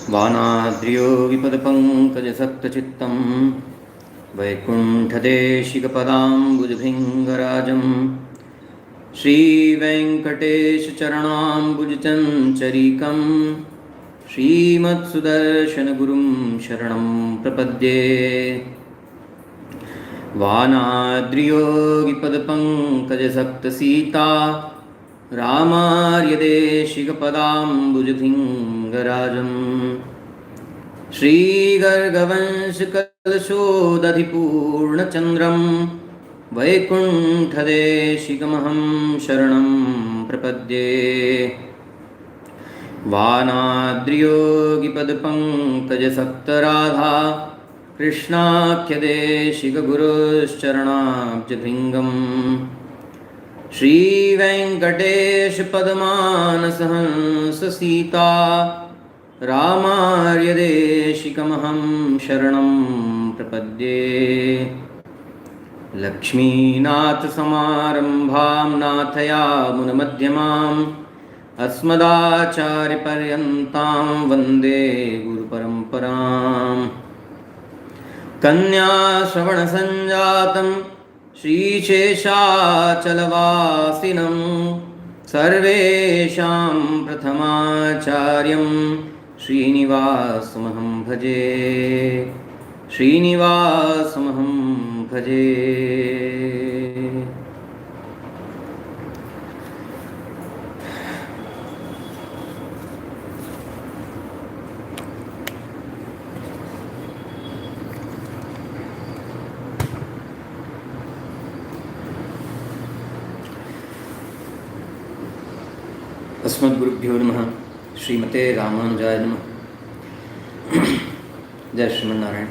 वानाद्रियोगिपदपङ्कजसक्तचित्तं वैकुण्ठदेशिकपदाम्बुजभृङ्गराजं श्रीवेङ्कटेशचरणाम्बुजचञ्चरीकं श्रीमत्सुदर्शनगुरुं शरणं प्रपद्ये। वानाद्रियोगिपदपङ्कजसक्तसीता रामार्यदेशिकपदाम्बुजभृङ्गराजम् श्रीगर्गवंशकलशोदधिपूर्णचन्द्रं वैकुण्ठदेशिकमहं शरणं प्रपद्ये। वानाद्रियोगिपदपङ्कजसक्तराधा कृष्णाख्यदेशिकगुरुश्चरणाब्जभृङ्गम् श्रीवेङ्कटेशपदमानसहंससीता रामार्यदेशिकमहं शरणं प्रपद्ये। लक्ष्मीनाथसमारम्भां नाथयामुनमध्यमाम् अस्मदाचार्यपर्यन्तां वन्दे गुरुपरम्पराम्। कन्याश्रवणसञ्जातं श्रीशेषाचलवासिनं सर्वेषां प्रथमाचार्यं श्रीनिवासमहं भजे, श्रीनिवासमहं भजे। अस्मद्गुरुभ्यो नमः। श्रीमते रामानुजाय नमः। जय श्रीमन्नारायण।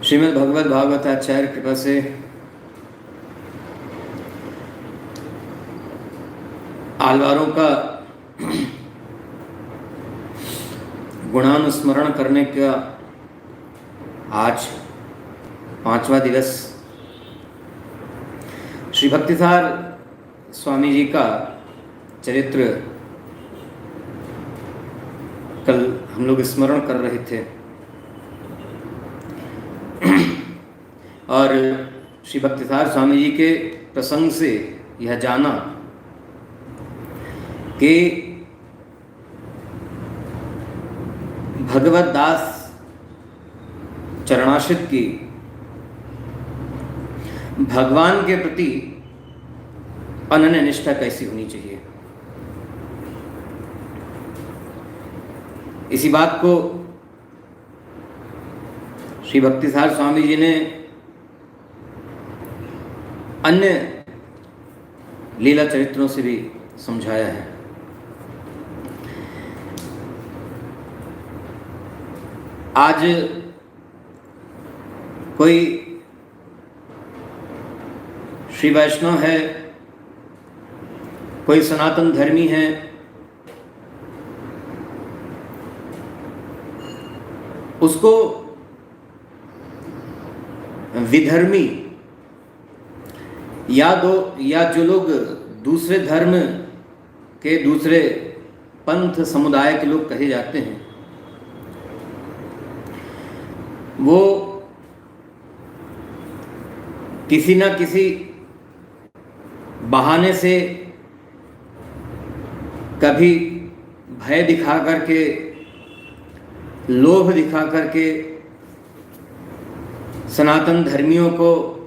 श्रीमद् भगवद भागवताचार्य कृपा से आलवारों का गुणानुस्मरण करने का आज 5वां दिवस। श्री भक्तिसार स्वामी जी का चरित्र कल हम लोग स्मरण कर रहे थे और श्री भक्तिसार स्वामी जी के प्रसंग से यह जाना कि भगवत दास चरणाश्रित की भगवान के प्रति अनन्य निष्ठा कैसी होनी चाहिए। इसी बात को श्री भक्तिसार स्वामी जी ने अन्य लीला चरित्रों से भी समझाया है। आज कोई श्री वैष्णव है, कोई सनातन धर्मी है, उसको विधर्मी या जो लोग दूसरे धर्म के, दूसरे पंथ समुदाय के लोग कहे जाते हैं, वो किसी न किसी बहाने से कभी भय दिखा करके, लोभ दिखा करके सनातन धर्मियों को,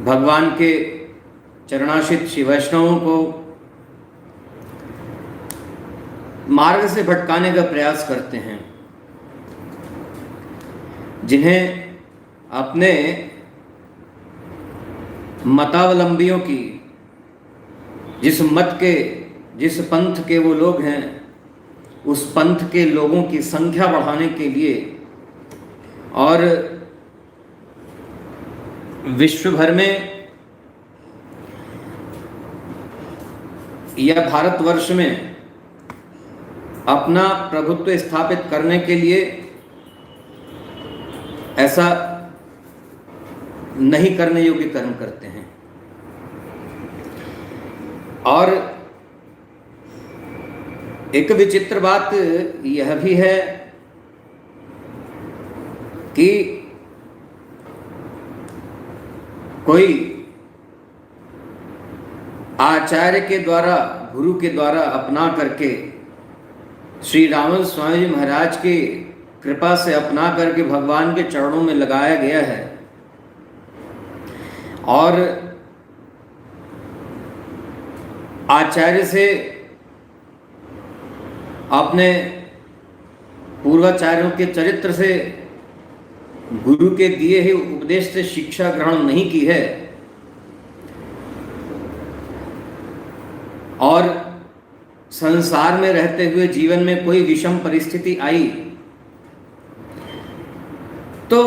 भगवान के चरणाश्रित श्री वैष्णवों को मार्ग से भटकाने का प्रयास करते हैं, जिन्हें अपने मतावलंबियों की, जिस मत के, जिस पंथ के वो लोग हैं, उस पंथ के लोगों की संख्या बढ़ाने के लिए और विश्व भर में या भारतवर्ष में अपना प्रभुत्व स्थापित करने के लिए ऐसा नहीं करने योग्य कर्म करते हैं। और एक विचित्र बात यह भी है कि कोई आचार्य के द्वारा, गुरु के द्वारा अपना करके, श्री रामल स्वामी जी महाराज की कृपा से अपना करके भगवान के चरणों में लगाया गया है और आचार्य से अपने पूर्वाचार्यों के चरित्र से, गुरु के दिए हुए उपदेश से शिक्षा ग्रहण नहीं की है और संसार में रहते हुए जीवन में कोई विषम परिस्थिति आई तो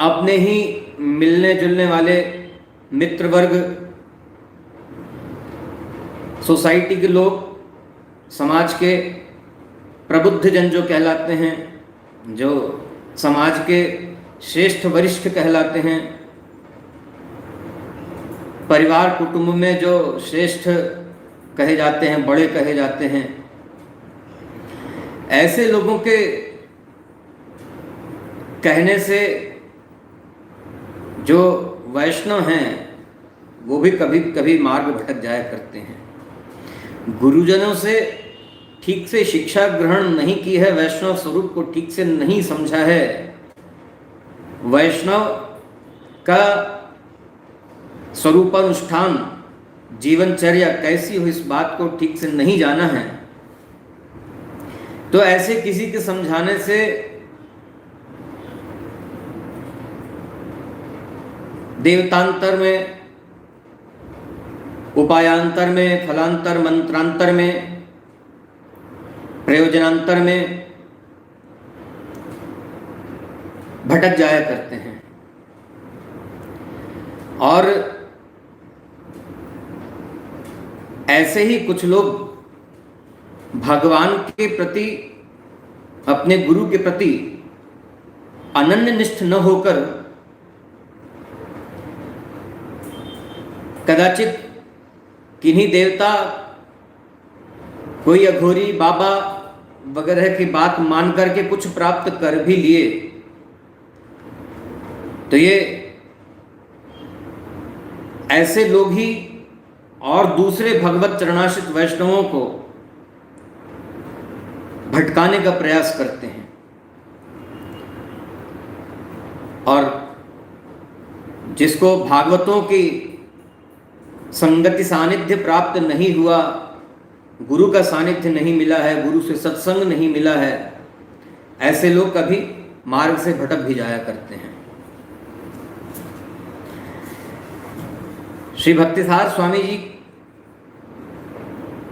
अपने ही मिलने जुलने वाले मित्र वर्ग, सोसाइटी के लोग, समाज के प्रबुद्ध जन जो कहलाते हैं, जो समाज के श्रेष्ठ वरिष्ठ कहलाते हैं, परिवार कुटुंब में जो श्रेष्ठ कहे जाते हैं, बड़े कहे जाते हैं, ऐसे लोगों के कहने से जो वैष्णव हैं वो भी कभी कभी मार्ग भटक जाया करते हैं। गुरुजनों से ठीक से शिक्षा ग्रहण नहीं की है, वैष्णव स्वरूप को ठीक से नहीं समझा है, वैष्णव का स्वरूपानुष्ठान, जीवनचर्या कैसी हो इस बात को ठीक से नहीं जाना है, तो ऐसे किसी के समझाने से देवतांतर में, उपायांतर में, फलांतर, मंत्रांतर में, प्रयोजनांतर में भटक जाया करते हैं। और ऐसे ही कुछ लोग भगवान के प्रति, अपने गुरु के प्रति अनन्यनिष्ठ न होकर कदाचित किन्हीं देवता, कोई अघोरी बाबा वगैरह की बात मान करके कुछ प्राप्त कर भी लिए, तो ये ऐसे लोग ही और दूसरे भगवत चरणाश्रित वैष्णवों को भटकाने का प्रयास करते हैं। और जिसको भागवतों की संगति सानिध्य प्राप्त नहीं हुआ, गुरु का सानिध्य नहीं मिला है, गुरु से सत्संग नहीं मिला है, ऐसे लोग कभी मार्ग से भटक भी जाया करते हैं। श्री भक्तिसार स्वामी जी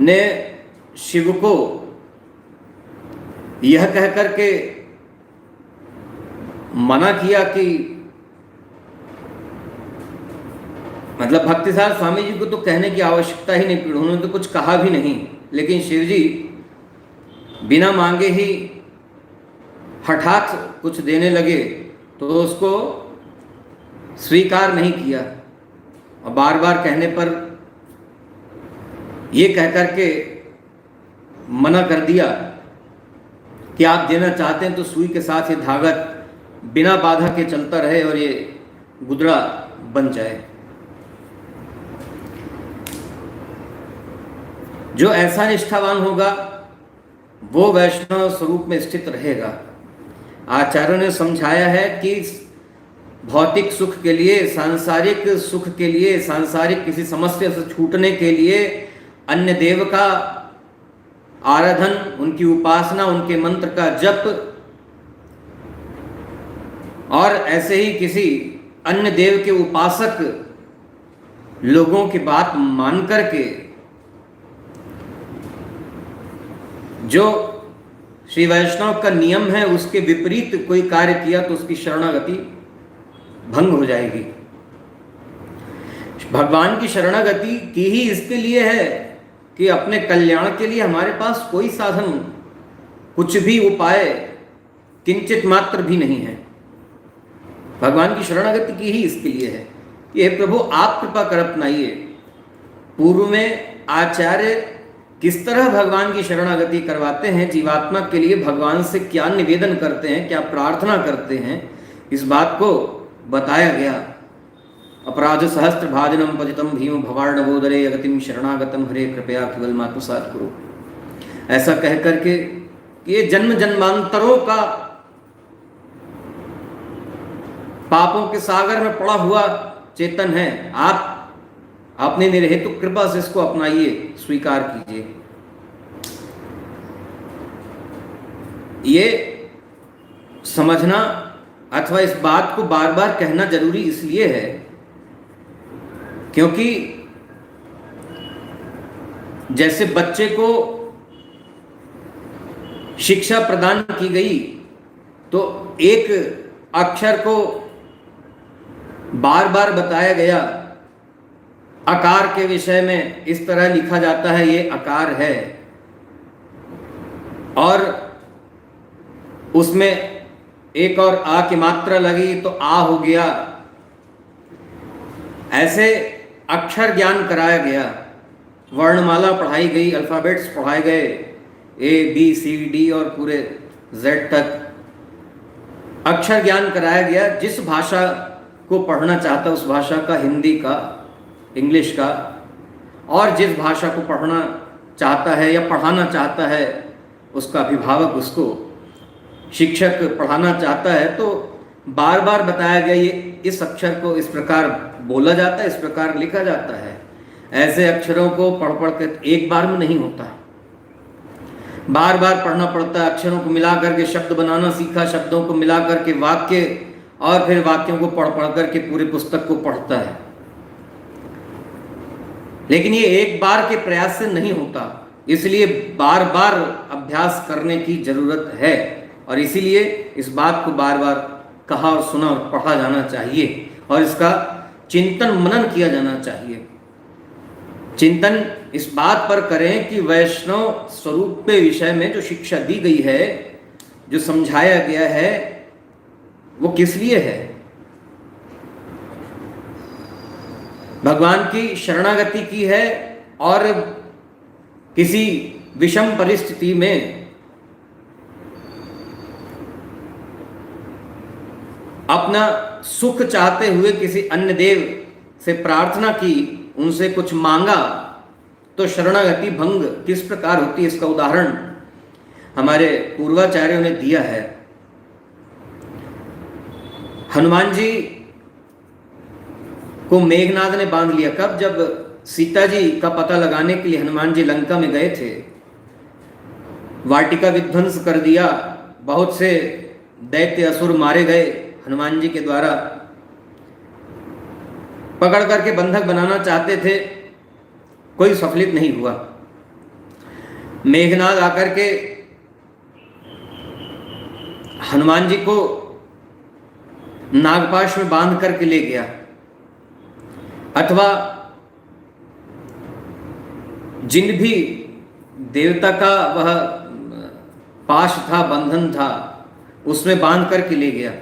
ने शिव को यह कहकर के मना किया कि, मतलब भक्तिसार स्वामी जी को तो कहने की आवश्यकता ही नहीं, उन्होंने तो कुछ कहा भी नहीं, लेकिन शिव जी बिना मांगे ही हठात कुछ देने लगे तो उसको स्वीकार नहीं किया और बार बार कहने पर ये कहकर के मना कर दिया कि आप देना चाहते हैं तो सुई के साथ ये धागा बिना बाधा के चलता रहे और ये गुदड़ा बन जाए। जो ऐसा निष्ठावान होगा वो वैष्णव स्वरूप में स्थित रहेगा। आचार्यों ने समझाया है कि भौतिक सुख के लिए, सांसारिक सुख के लिए, सांसारिक किसी समस्या से छूटने के लिए अन्य देव का आराधन, उनकी उपासना, उनके मंत्र का जप और ऐसे ही किसी अन्य देव के उपासक लोगों की बात मान करके जो श्री वैष्णव का नियम है उसके विपरीत कोई कार्य किया तो उसकी शरणागति भंग हो जाएगी। भगवान की शरणागति की ही इसके लिए है कि अपने कल्याण के लिए हमारे पास कोई साधन, कुछ भी उपाय किंचित मात्र भी नहीं है, भगवान की शरणागति की ही इसके लिए है कि हे प्रभु आप कृपा कर अपनाइए। पूर्व में आचार्य किस तरह भगवान की शरणागति करवाते हैं, जीवात्मा के लिए भगवान से क्या निवेदन करते हैं, क्या प्रार्थना करते हैं, इस बात को बताया गया। अपराध सहस्त्र भाजनम पतितम भीम भवार्णवोदरे अगतिम शरणागतम हरे कृपया केवल मात्मसात करो। ऐसा कह करके ये जन्म जन्मांतरों का पापों के सागर में पड़ा हुआ चेतन है, आप अपने निरहेतु कृपा से इसको अपनाइए, स्वीकार कीजिए। ये समझना अथवा इस बात को बार बार कहना जरूरी इसलिए है क्योंकि जैसे बच्चे को शिक्षा प्रदान की गई तो एक अक्षर को बार बार बताया गया, आकार के विषय में इस तरह लिखा जाता है, ये आकार है, और उसमें एक और आ की मात्रा लगी तो आ हो गया। ऐसे अक्षर ज्ञान कराया गया, वर्णमाला पढ़ाई गई, अल्फाबेट्स पढ़ाए गए, ABCD और पूरे Z तक अक्षर ज्ञान कराया गया। जिस भाषा को पढ़ना चाहता उस भाषा का, हिंदी का, इंग्लिश का, और जिस भाषा को पढ़ना चाहता है या पढ़ाना चाहता है उसका अभिभावक उसको, शिक्षक पढ़ाना चाहता है तो बार बार बताया गया ये इस अक्षर को इस प्रकार बोला जाता है, इस प्रकार लिखा जाता है। ऐसे अक्षरों को पढ़ पढ़ कर एक बार में नहीं होता, बार बार पढ़ना पड़ता है। अक्षरों को मिला करके शब्द बनाना सीखा, शब्दों को मिला करके वाक्य, और फिर वाक्यों को पढ़ पढ़ करके पूरी पुस्तक को पढ़ता है। लेकिन ये एक बार के प्रयास से नहीं होता, इसलिए बार बार अभ्यास करने की जरूरत है, और इसीलिए इस बात को बार बार कहा और सुना और पढ़ा जाना चाहिए, और इसका चिंतन मनन किया जाना चाहिए। चिंतन इस बात पर करें कि वैष्णव स्वरूप के विषय में जो शिक्षा दी गई है, जो समझाया गया है, वो किस लिए है। भगवान की शरणागति की है, और किसी विषम परिस्थिति में अपना सुख चाहते हुए किसी अन्य देव से प्रार्थना की, उनसे कुछ मांगा, तो शरणागति भंग किस प्रकार होती है इसका उदाहरण हमारे पूर्वाचार्यों ने दिया है। हनुमान जी को मेघनाद ने बांध लिया कब? जब सीता जी का पता लगाने के लिए हनुमान जी लंका में गए थे, वाटिका विध्वंस कर दिया, बहुत से दैत्य असुर मारे गए हनुमान जी के द्वारा, पकड़ करके बंधक बनाना चाहते थे, कोई सफलित नहीं हुआ। मेघनाद आकर के हनुमान जी को नागपाश में बांध करके ले गया, अथवा जिन भी देवता का वह पाश था, बंधन था, उसमें बांध करके ले गया।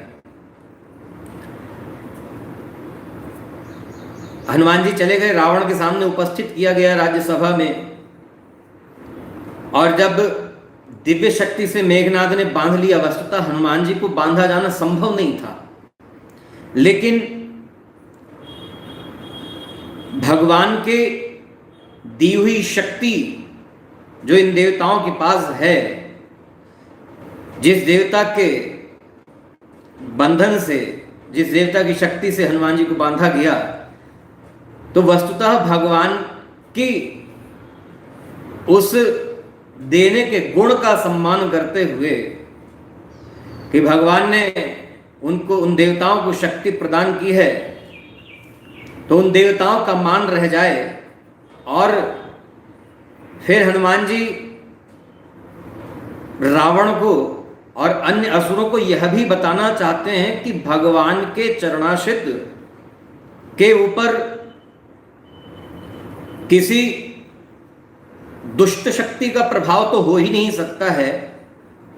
हनुमान जी चले गए, रावण के सामने उपस्थित किया गया राज्यसभा में, और जब दिव्य शक्ति से मेघनाद ने बांध लिया, वस्तुतः हनुमान जी को बांधा जाना संभव नहीं था, लेकिन भगवान के दी हुई शक्ति जो इन देवताओं के पास है, जिस देवता के बंधन से, जिस देवता की शक्ति से हनुमान जी को बांधा गया, तो वस्तुतः भगवान की उस देने के गुण का सम्मान करते हुए कि भगवान ने उनको, उन देवताओं को शक्ति प्रदान की है, तो उन देवताओं का मान रह जाए। और फिर हनुमान जी रावण को और अन्य असुरों को यह भी बताना चाहते हैं कि भगवान के चरणाश्रित के ऊपर किसी दुष्ट शक्ति का प्रभाव तो हो ही नहीं सकता है,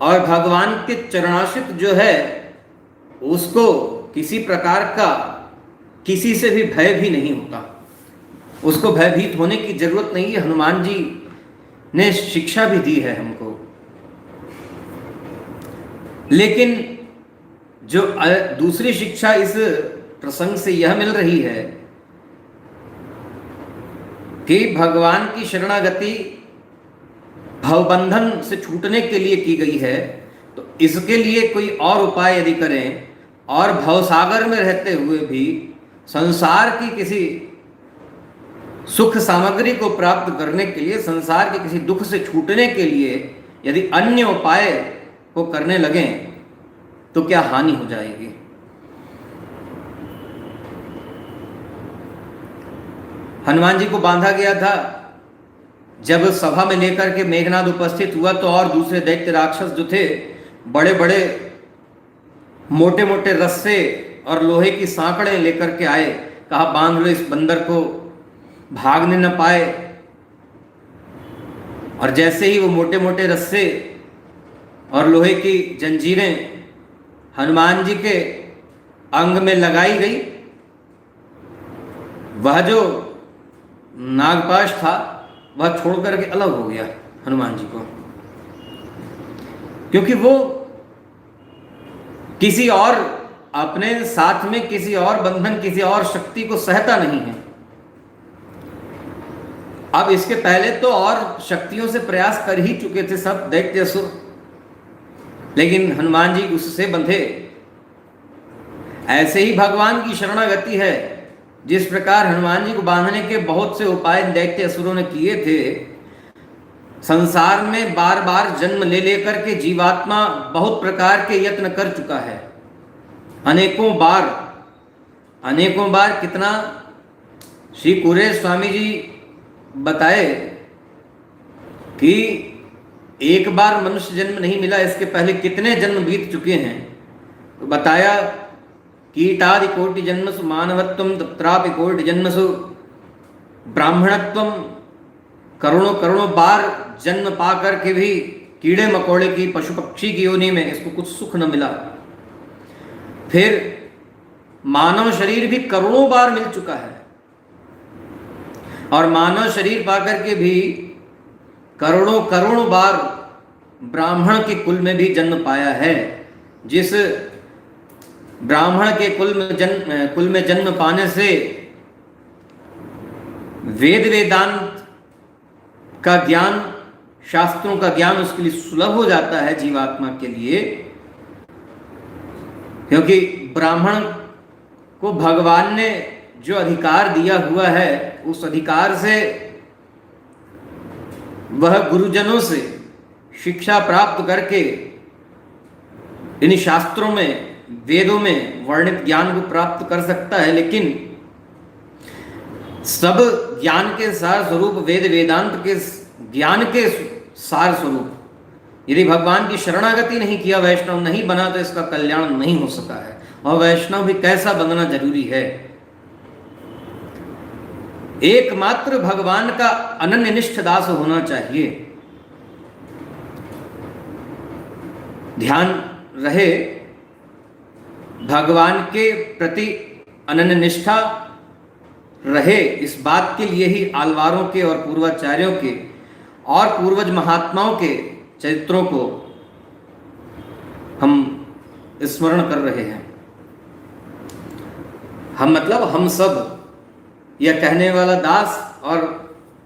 और भगवान के चरणाश्रित जो है उसको किसी प्रकार का किसी से भी भय भी नहीं होता, उसको भयभीत होने की जरूरत नहीं है। हनुमान जी ने शिक्षा भी दी है हमको। लेकिन जो दूसरी शिक्षा इस प्रसंग से यह मिल रही है कि भगवान की शरणागति भवबंधन से छूटने के लिए की गई है, तो इसके लिए कोई और उपाय यदि करें और भवसागर में रहते हुए भी संसार की किसी सुख सामग्री को प्राप्त करने के लिए, संसार के किसी दुख से छूटने के लिए यदि अन्य उपाय को करने लगें तो क्या हानि हो जाएगी। हनुमान जी को बांधा गया था, जब सभा में लेकर के मेघनाद उपस्थित हुआ तो और दूसरे दैत्य राक्षस जो थे बड़े बड़े मोटे मोटे रस्से और लोहे की सांकड़ें लेकर के आए। कहा बांध लो इस बंदर को, भागने न पाए। और जैसे ही वो मोटे मोटे रस्से और लोहे की जंजीरें हनुमान जी के अंग में लगाई गई, वह जो नागपाश था वह छोड़ करके अलग हो गया हनुमान जी को, क्योंकि वो किसी और अपने साथ में किसी और बंधन, किसी और शक्ति को सहता नहीं है। अब इसके पहले तो और शक्तियों से प्रयास कर ही चुके थे सब दैत्य असुर, लेकिन हनुमान जी उससे बंधे। ऐसे ही भगवान की शरणागति है। जिस प्रकार हनुमान जी को बांधने के बहुत से उपाय दैत्य असुरों ने किए थे, संसार में बार बार जन्म ले लेकर के जीवात्मा बहुत प्रकार के यत्न कर चुका है, अनेकों बार। कितना श्री कुरेश स्वामी जी बताए कि एक बार मनुष्य जन्म नहीं मिला, इसके पहले कितने जन्म बीत चुके हैं। तो बताया कीटादि कोटि जन्मसु मानवत्वम तत्रापि कोटि जन्मसु ब्राह्मणत्वम। करोड़ों करोड़ों बार जन्म पा कर के भी कीड़े मकोड़े की, पशु पक्षी की योनि में इसको कुछ सुख न मिला। फिर मानव शरीर भी करोड़ों बार मिल चुका है, और मानव शरीर पाकर के भी करोड़ों करोड़ों बार ब्राह्मण के कुल में भी जन्म पाया है। जिस ब्राह्मण के कुल में जन्म पाने से वेद वेदांत का ज्ञान, शास्त्रों का ज्ञान उसके लिए सुलभ हो जाता है जीवात्मा के लिए, क्योंकि ब्राह्मण को भगवान ने जो अधिकार दिया हुआ है, उस अधिकार से वह गुरुजनों से शिक्षा प्राप्त करके इन शास्त्रों में, वेदों में वर्णित ज्ञान को प्राप्त कर सकता है। लेकिन सब ज्ञान के सार स्वरूप, वेद वेदांत के ज्ञान के सार स्वरूप यदि भगवान की शरणागति नहीं किया, वैष्णव नहीं बना, तो इसका कल्याण नहीं हो सका है। और वैष्णव भी कैसा बनना जरूरी है, एकमात्र भगवान का अनन्य निष्ठ दास होना चाहिए। ध्यान रहे, भगवान के प्रति अनन्य निष्ठा रहे, इस बात के लिए ही आलवारों के और पूर्वाचार्यों के और पूर्वज महात्माओं के चरित्रों को हम स्मरण कर रहे हैं। हम मतलब हम सब, यह कहने वाला दास और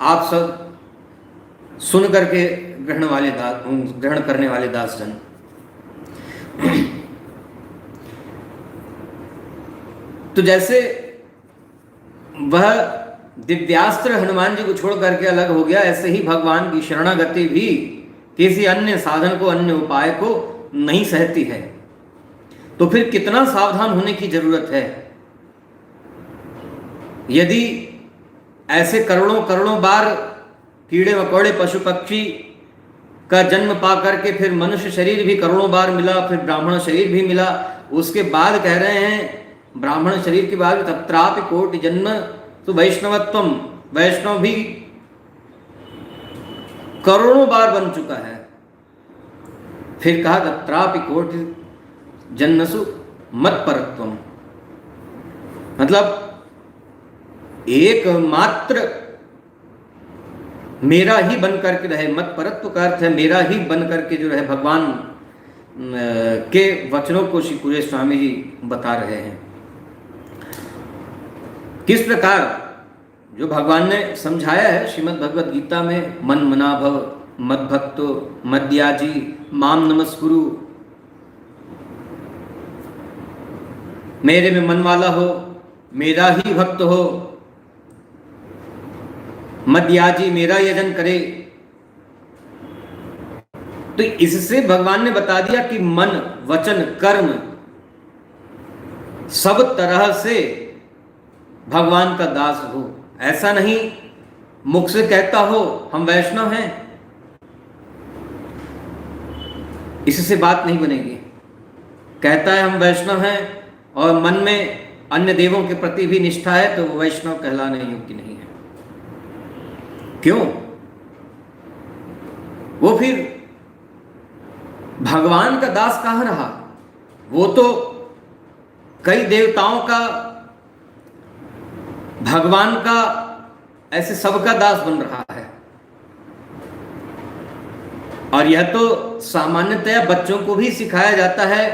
आप सब सुन करके ग्रहण करने वाले दासजन। तो जैसे वह दिव्यास्त्र हनुमान जी को छोड़ करके अलग हो गया, ऐसे ही भगवान की शरणागति भी किसी अन्य साधन को, अन्य उपाय को नहीं सहती है। तो फिर कितना सावधान होने की जरूरत है। यदि ऐसे करोड़ों करोड़ों बार कीड़े मकोड़े, पशु पक्षी का जन्म पा करके फिर मनुष्य शरीर भी करोड़ों बार मिला, फिर ब्राह्मण शरीर भी मिला, उसके बाद कह रहे हैं ब्राह्मण शरीर के बाद तत्रापि कोटि जन्म तो वैष्णवत्वम, वैष्णव भी करोड़ों बार बन चुका है। फिर कहा तत्रापि कोटि जन्मसु मत्परत्वम, मतलब एकमात्र मेरा ही बन करके रहे, मत परत्व का अर्थ है मेरा ही बन करके जो रहे, भगवान के वचनों को श्री पूज्य स्वामी जी बता रहे हैं। किस प्रकार जो भगवान ने समझाया है श्रीमद् भगवद गीता में, मन मना भव मद भक्तो मद्याजी माम नमस्कुरु, मेरे में मन वाला हो, मेरा ही भक्त हो, मद्याजी मेरा यजन करे। तो इससे भगवान ने बता दिया कि मन वचन कर्म सब तरह से भगवान का दास हो। ऐसा नहीं मुख से कहता हो हम वैष्णव हैं, इससे बात नहीं बनेगी। कहता है हम वैष्णव हैं और मन में अन्य देवों के प्रति भी निष्ठा है, तो वो वैष्णव कहलाने योग्य नहीं है। क्यों? वो फिर भगवान का दास कहां रहा? वो तो कई देवताओं का, भगवान का, ऐसे सबका दास बन रहा है। और यह तो सामान्यतया बच्चों को भी सिखाया जाता है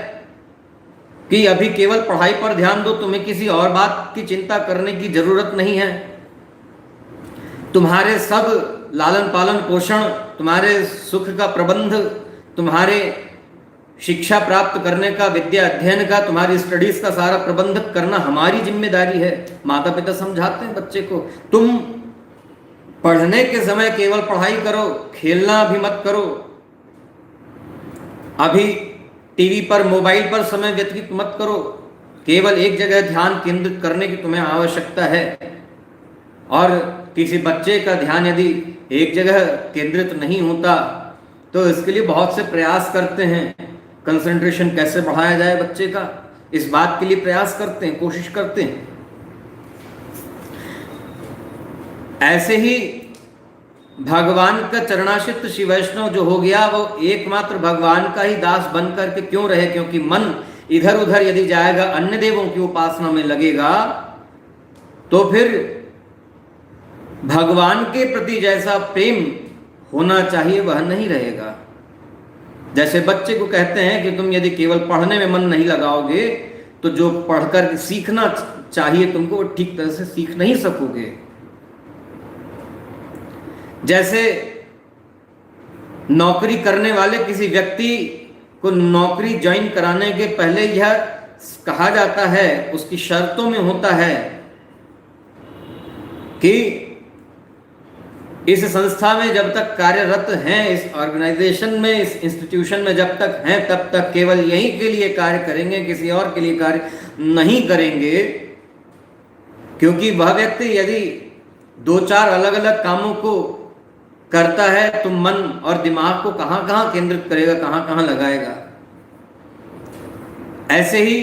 कि अभी केवल पढ़ाई पर ध्यान दो, तुम्हें किसी और बात की चिंता करने की जरूरत नहीं है। तुम्हारे सब लालन पालन पोषण, तुम्हारे सुख का प्रबंध, तुम्हारे शिक्षा प्राप्त करने का, विद्या अध्ययन का, तुम्हारी स्टडीज का सारा प्रबंध करना हमारी जिम्मेदारी है। माता पिता समझाते हैं बच्चे को, तुम पढ़ने के समय केवल पढ़ाई करो, खेलना भी मत करो। अभी टीवी पर, मोबाइल पर समय व्यतीत मत करो, केवल एक जगह ध्यान केंद्रित करने की तुम्हें आवश्यकता है। और किसी बच्चे का ध्यान यदि एक जगह केंद्रित नहीं होता तो इसके लिए बहुत से प्रयास करते हैं, कंसंट्रेशन कैसे बढ़ाया जाए बच्चे का, इस बात के लिए प्रयास करते हैं, कोशिश करते हैं। ऐसे ही भगवान का चरणाश्रित श्री वैष्णव जो हो गया, वो एकमात्र भगवान का ही दास बन करके क्यों रहे? क्योंकि मन इधर उधर यदि जाएगा, अन्य देवों की उपासना में लगेगा, तो फिर भगवान के प्रति जैसा प्रेम होना चाहिए वह नहीं रहेगा। जैसे बच्चे को कहते हैं कि तुम यदि केवल पढ़ने में मन नहीं लगाओगे तो जो पढ़कर सीखना चाहिए तुमको, वो ठीक तरह से सीख नहीं सकोगे। जैसे नौकरी करने वाले किसी व्यक्ति को नौकरी ज्वाइन कराने के पहले यह कहा जाता है, उसकी शर्तों में होता है कि इस संस्था में जब तक कार्यरत हैं, इस ऑर्गेनाइजेशन में, इस इंस्टीट्यूशन में जब तक हैं, तब तक केवल यहीं के लिए कार्य करेंगे, किसी और के लिए कार्य नहीं करेंगे। क्योंकि वह व्यक्ति यदि दो चार अलग अलग कामों को करता है तो मन और दिमाग को कहां कहां केंद्रित करेगा, कहां कहां लगाएगा। ऐसे ही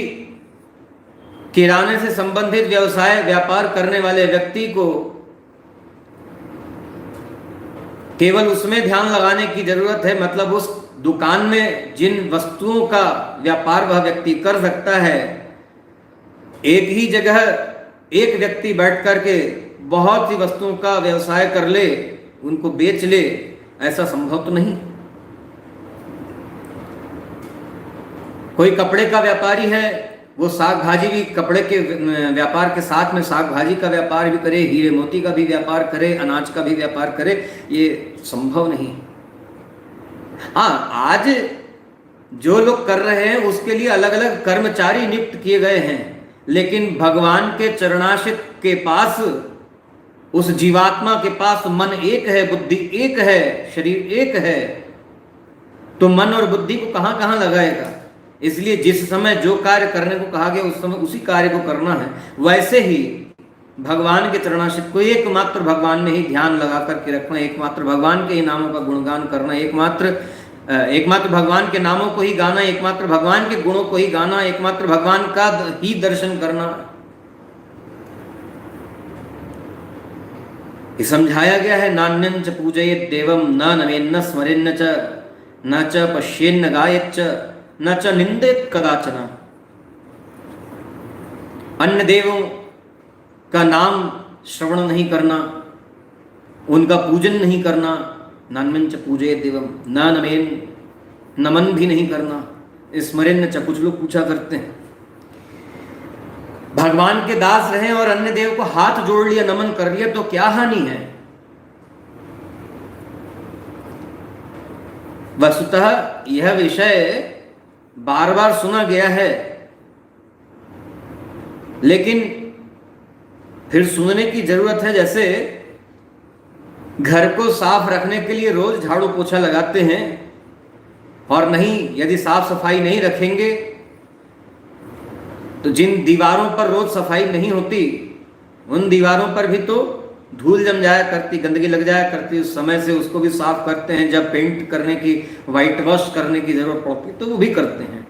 किराने से संबंधित व्यवसाय, व्यापार करने वाले व्यक्ति को केवल उसमें ध्यान लगाने की जरूरत है। मतलब उस दुकान में जिन वस्तुओं का व्यापार वह व्यक्ति कर सकता है, एक ही जगह एक व्यक्ति बैठ करके बहुत सी वस्तुओं का व्यवसाय कर ले, उनको बेच ले, ऐसा संभव तो नहीं। कोई कपड़े का व्यापारी है, वो साग भाजी भी, कपड़े के व्यापार के साथ में साग भाजी का व्यापार भी करे, हीरे मोती का भी व्यापार करे, अनाज का भी व्यापार करे, ये संभव नहीं। हाँ, आज जो लोग कर रहे हैं उसके लिए अलग अलग कर्मचारी नियुक्त किए गए हैं, लेकिन भगवान के चरणाश्रित के पास, उस जीवात्मा के पास मन एक है, बुद्धि एक है, शरीर एक है, तो मन और बुद्धि को कहां कहां लगाएगा। इसलिए जिस समय जो कार्य करने को कहा गया उस समय उसी कार्य को करना है। वैसे ही भगवान के चरणाश्रित को एकमात्र भगवान में ही ध्यान लगा करके रखना, एकमात्र भगवान के ही नामों का गुणगान करना, एकमात्र भगवान के नामों को ही गाना, एकमात्र भगवान के गुणों को ही गाना, एकमात्र भगवान का ही दर्शन करना, ये समझाया गया है। नान्यं च पूजयेत् देवं न नमेन्न स्मरेन्न च न च पश्येन्न गायेत् च न च निंदेत कदाचन। अन्य देवों का नाम श्रवण नहीं करना, उनका पूजन नहीं करना, नान्मंच पूजे देवम, न नमेन, नमन भी नहीं करना, स्मरण च, कुछ लोग पूछा करते हैं। भगवान के दास रहे और अन्य देव को हाथ जोड़ लिया, नमन कर लिया, तो क्या हानि है? वस्तुतः यह विषय बार बार सुना गया है, लेकिन फिर सुनने की जरूरत है। जैसे घर को साफ रखने के लिए रोज झाड़ू पोछा लगाते हैं, और नहीं, यदि साफ सफाई नहीं रखेंगे तो जिन दीवारों पर रोज सफाई नहीं होती, उन दीवारों पर भी तो धूल जम जाया करती, गंदगी लग जाया करती। उस समय से उसको भी साफ करते हैं। जब पेंट करने की, व्हाइट वॉश करने की जरूरत पड़ती तो वो भी करते हैं।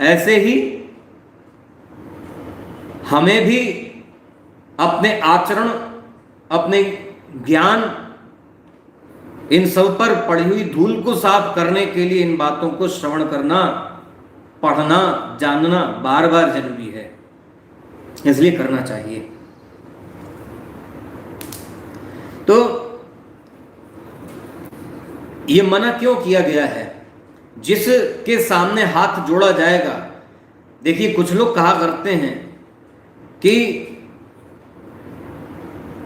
ऐसे ही हमें भी अपने आचरण, अपने ज्ञान, इन सब पर पड़ी हुई धूल को साफ करने के लिए इन बातों को श्रवण करना, पढ़ना, जानना बार बार जरूरी है, इसलिए करना चाहिए। तो ये मना क्यों किया गया है? जिसके सामने हाथ जोड़ा जाएगा, देखिए कुछ लोग कहा करते हैं कि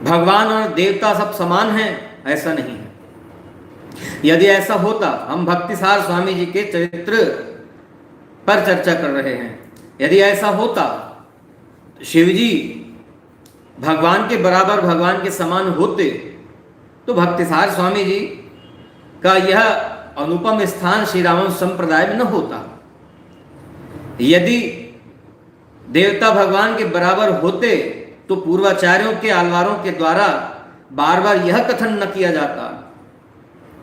भगवान और देवता सब समान हैं। ऐसा नहीं है। यदि ऐसा होता, हम भक्तिसार स्वामी जी के चरित्र पर चर्चा कर रहे हैं, यदि ऐसा होता शिवजी भगवान के बराबर, भगवान के समान होते, तो भक्तिसार स्वामी जी का यह अनुपम स्थान श्री रामवंश संप्रदाय में न होता। यदि देवता भगवान के बराबर होते तो पूर्वाचार्यों के, आलवारों के द्वारा बार बार यह कथन न किया जाता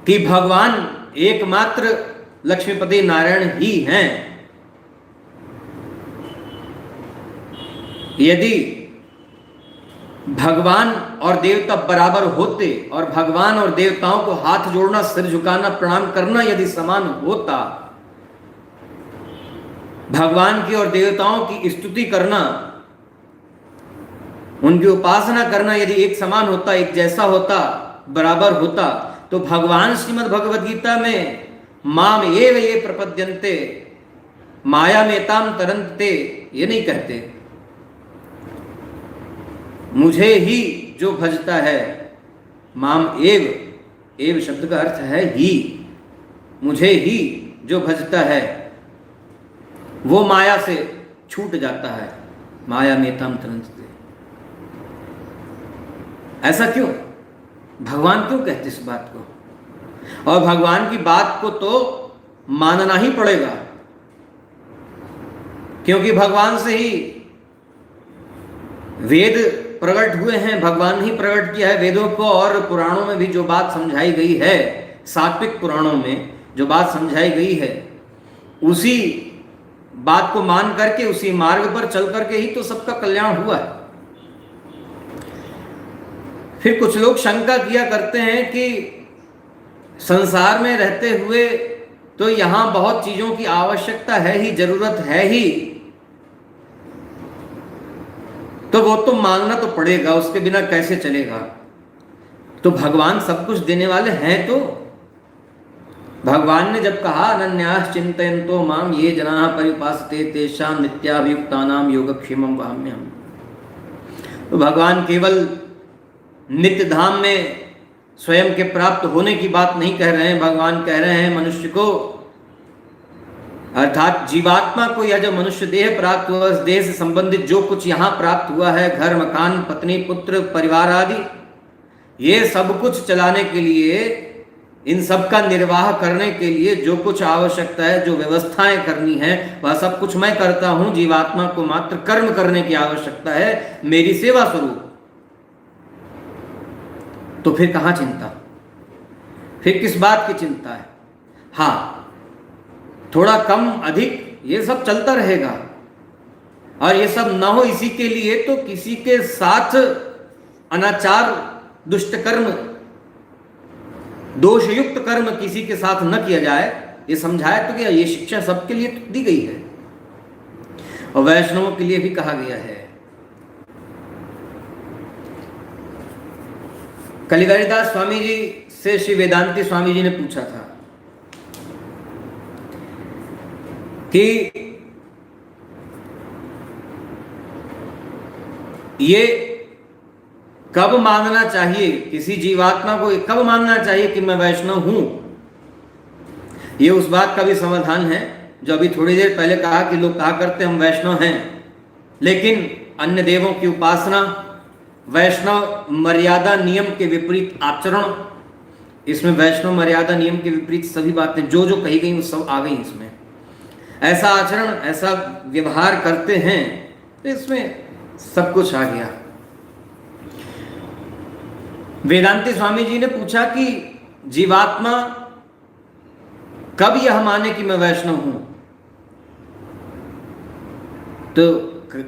कि भगवान एकमात्र लक्ष्मीपति नारायण ही हैं। यदि भगवान और देवता बराबर होते और भगवान और देवताओं को हाथ जोड़ना, सिर झुकाना, प्रणाम करना यदि समान होता, भगवान की और देवताओं की स्तुति करना, उनकी उपासना करना यदि एक समान होता, एक जैसा होता, बराबर होता, तो भगवान श्रीमद् भगवद गीता में माम एव ये प्रपद्यन्ते माया मेताम तरन्ते ये नहीं कहते। मुझे ही जो भजता है, माम एव, एव शब्द का अर्थ है ही, मुझे ही जो भजता है वो माया से छूट जाता है। माया मेताम तरन्ते, ऐसा क्यों? भगवान क्यों कहते इस बात को? और भगवान की बात को तो मानना ही पड़ेगा, क्योंकि भगवान से ही वेद प्रकट हुए हैं, भगवान ही प्रकट किया है वेदों को। और पुराणों में भी जो बात समझाई गई है, सात्विक पुराणों में जो बात समझाई गई है, उसी बात को मान करके, उसी मार्ग पर चल करके ही तो सबका कल्याण हुआ है। फिर कुछ लोग शंका किया करते हैं कि संसार में रहते हुए तो यहां बहुत चीजों की आवश्यकता है ही, जरूरत है ही, तो वो तो मांगना तो पड़ेगा, उसके बिना कैसे चलेगा? तो भगवान सब कुछ देने वाले हैं। तो भगवान ने जब कहा अनन्यास चिंतयन्तो माम ये जनाः परिउपासते तेषां नित्याभियुक्तानां योगक्षेमं वहाम्यहम्, तो भगवान केवल नित्य धाम में स्वयं के प्राप्त होने की बात नहीं कह रहे हैं। भगवान कह रहे हैं मनुष्य को, अर्थात जीवात्मा को, यह जो मनुष्य देह प्राप्त हुआ, इस देह से संबंधित जो कुछ यहाँ प्राप्त हुआ है, घर, मकान, पत्नी, पुत्र, परिवार आदि, ये सब कुछ चलाने के लिए, इन सब का निर्वाह करने के लिए जो कुछ आवश्यकता है, जो व्यवस्थाएं करनी है, वह सब कुछ मैं करता हूं। जीवात्मा को मात्र कर्म करने की आवश्यकता है, मेरी सेवा स्वरूप। तो फिर कहां चिंता? फिर किस बात की चिंता है? हाँ, थोड़ा कम अधिक ये सब चलता रहेगा, और ये सब ना हो इसी के लिए तो किसी के साथ अनाचार, दुष्ट कर्म, दोषयुक्त कर्म किसी के साथ न किया जाए, ये समझाया तो गया। ये शिक्षा सबके लिए तो दी गई है, और वैष्णवों के लिए भी कहा गया है। कलिवारीदास स्वामी जी से श्री वेदांती स्वामी जी ने पूछा था कि ये कब मानना चाहिए, किसी जीवात्मा को कब मानना चाहिए कि मैं वैष्णव हूं। ये उस बात का भी समाधान है जो अभी थोड़ी देर पहले कहा कि लोग कहा करते हम वैष्णव हैं, लेकिन अन्य देवों की उपासना, वैष्णव मर्यादा नियम के विपरीत आचरण, इसमें वैष्णव मर्यादा नियम के विपरीत सभी बातें जो जो कही गई वो सब आ गई इसमें। ऐसा आचरण, ऐसा व्यवहार करते हैं तो इसमें सब कुछ आ गया। वेदांती स्वामी जी ने पूछा कि जीवात्मा कब यह माने कि मैं वैष्णव हूं। तो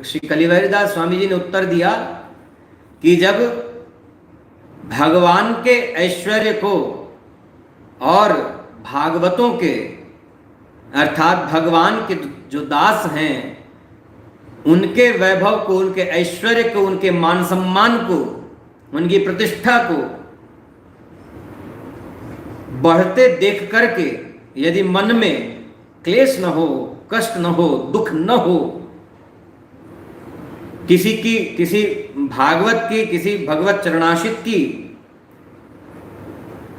श्री कलिवारीदास स्वामी जी ने उत्तर दिया कि जब भगवान के ऐश्वर्य को और भागवतों के अर्थात भगवान के जो दास हैं उनके वैभव को, उनके ऐश्वर्य को, उनके मान सम्मान को, उनकी प्रतिष्ठा को बढ़ते देख करके यदि मन में क्लेश न हो, कष्ट न हो, दुख न हो, किसी भागवत की, किसी भगवत चरणाशित की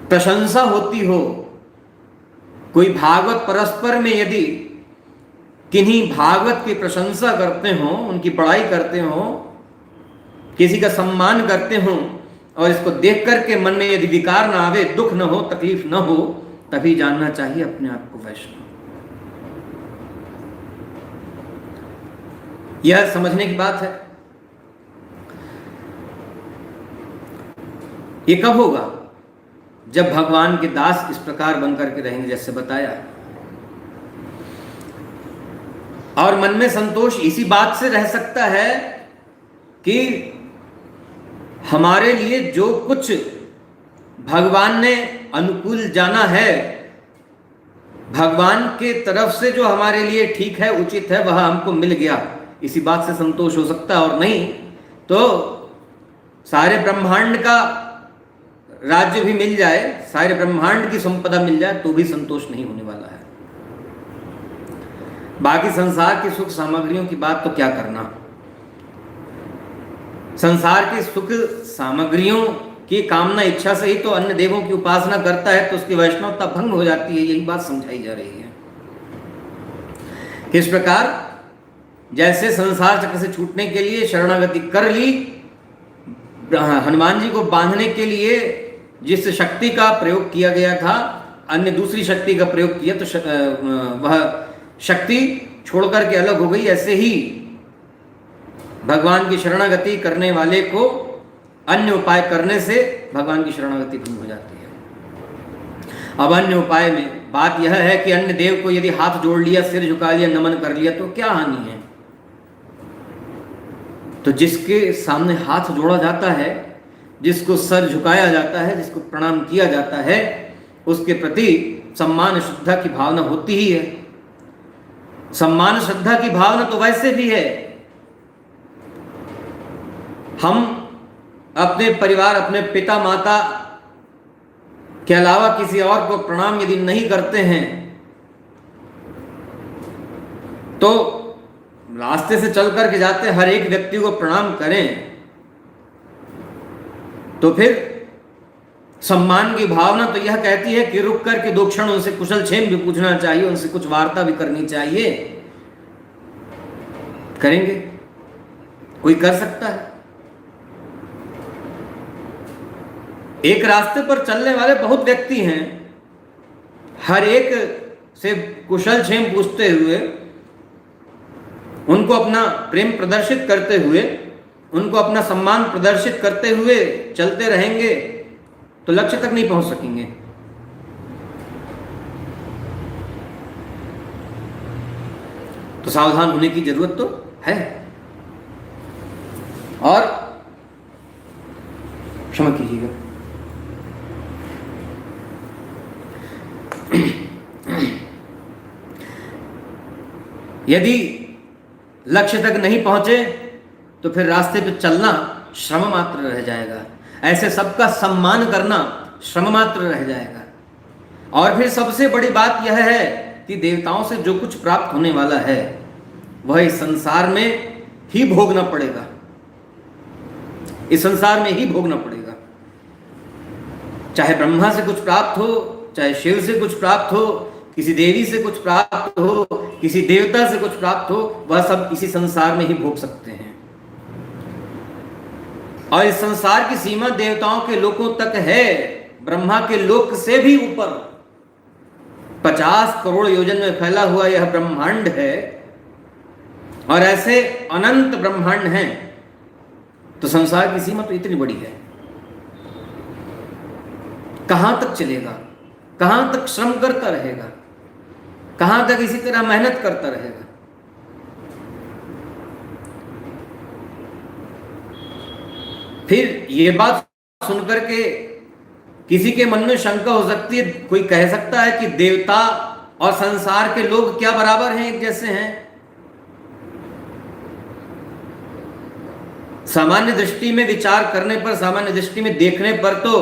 प्रशंसा होती हो, कोई भागवत परस्पर में यदि किन्हीं भागवत की प्रशंसा करते हो, उनकी बड़ाई करते हो, किसी का सम्मान करते हो और इसको देख करके मन में यदि विकार ना आवे, दुख न हो, तकलीफ न हो, तभी जानना चाहिए अपने आप को वैष्णव। यह समझने की बात है। ये कब होगा? जब भगवान के दास इस प्रकार बनकर के रहेंगे जैसे बताया। और मन में संतोष इसी बात से रह सकता है कि हमारे लिए जो कुछ भगवान ने अनुकूल जाना है, भगवान के तरफ से जो हमारे लिए ठीक है, उचित है, वह हमको मिल गया, इसी बात से संतोष हो सकता है। और नहीं तो सारे ब्रह्मांड का राज्य भी मिल जाए, सारे ब्रह्मांड की संपदा मिल जाए तो भी संतोष नहीं होने वाला है। बाकी संसार की सुख सामग्रियों की बात तो क्या करना। संसार की सुख सामग्रियों की कामना इच्छा से ही तो अन्य देवों की उपासना करता है, तो उसकी वैष्णवता भंग हो जाती है। यही बात समझाई जा रही है। किस प्रकार जैसे संसार चक्र से छूटने के लिए शरणागति कर ली, हनुमान जी को बांधने के लिए जिस शक्ति का प्रयोग किया गया था, अन्य दूसरी शक्ति का प्रयोग किया तो वह शक्ति छोड़ करके अलग हो गई। ऐसे ही भगवान की शरणागति करने वाले को अन्य उपाय करने से भगवान की शरणागति भंग हो जाती है। अब अन्य उपाय में बात यह है कि अन्य देव को यदि हाथ जोड़ लिया, सिर झुका लिया, नमन कर लिया तो क्या हानि है। तो जिसके सामने हाथ जोड़ा जाता है, जिसको सर झुकाया जाता है, जिसको प्रणाम किया जाता है, उसके प्रति सम्मान श्रद्धा की भावना होती ही है। सम्मान श्रद्धा की भावना तो वैसे भी है। हम अपने परिवार, अपने पिता माता के अलावा किसी और को प्रणाम यदि नहीं करते हैं तो रास्ते से चल करके जाते हर एक व्यक्ति को प्रणाम करें, तो फिर सम्मान की भावना तो यह कहती है कि रुक करके 2 क्षण उनसे कुशल क्षेम भी पूछना चाहिए, उनसे कुछ वार्ता भी करनी चाहिए। करेंगे? कोई कर सकता है? एक रास्ते पर चलने वाले बहुत व्यक्ति हैं, हर एक से कुशल क्षेम पूछते हुए, उनको अपना प्रेम प्रदर्शित करते हुए, उनको अपना सम्मान प्रदर्शित करते हुए चलते रहेंगे तो लक्ष्य तक नहीं पहुंच सकेंगे। तो सावधान होने की जरूरत तो है। और क्षमा कीजिएगा, यदि लक्ष्य तक नहीं पहुंचे तो फिर रास्ते पे चलना श्रम मात्र रह जाएगा। ऐसे सबका सम्मान करना श्रम मात्र रह जाएगा। और फिर सबसे बड़ी बात यह है कि देवताओं से जो कुछ प्राप्त होने वाला है वह इस संसार में ही भोगना पड़ेगा, इस संसार में ही भोगना पड़ेगा। चाहे ब्रह्मा से कुछ प्राप्त हो, चाहे शिव से कुछ प्राप्त हो, किसी देवी से कुछ प्राप्त हो, किसी देवता से कुछ प्राप्त हो, वह सब इसी संसार में ही भोग सकते हैं। और इस संसार की सीमा देवताओं के लोकों तक है। ब्रह्मा के लोक से भी ऊपर 50 करोड़ योजन में फैला हुआ यह ब्रह्मांड है, और ऐसे अनंत ब्रह्मांड हैं। तो संसार की सीमा तो इतनी बड़ी है, कहां तक चलेगा, कहां तक श्रम करता रहेगा, कहां तक इसी तरह मेहनत करता रहेगा। फिर ये बात सुनकर के किसी के मन में शंका हो सकती है, कोई कह सकता है कि देवता और संसार के लोग क्या बराबर हैं, एक जैसे हैं? सामान्य दृष्टि में विचार करने पर, सामान्य दृष्टि में देखने पर तो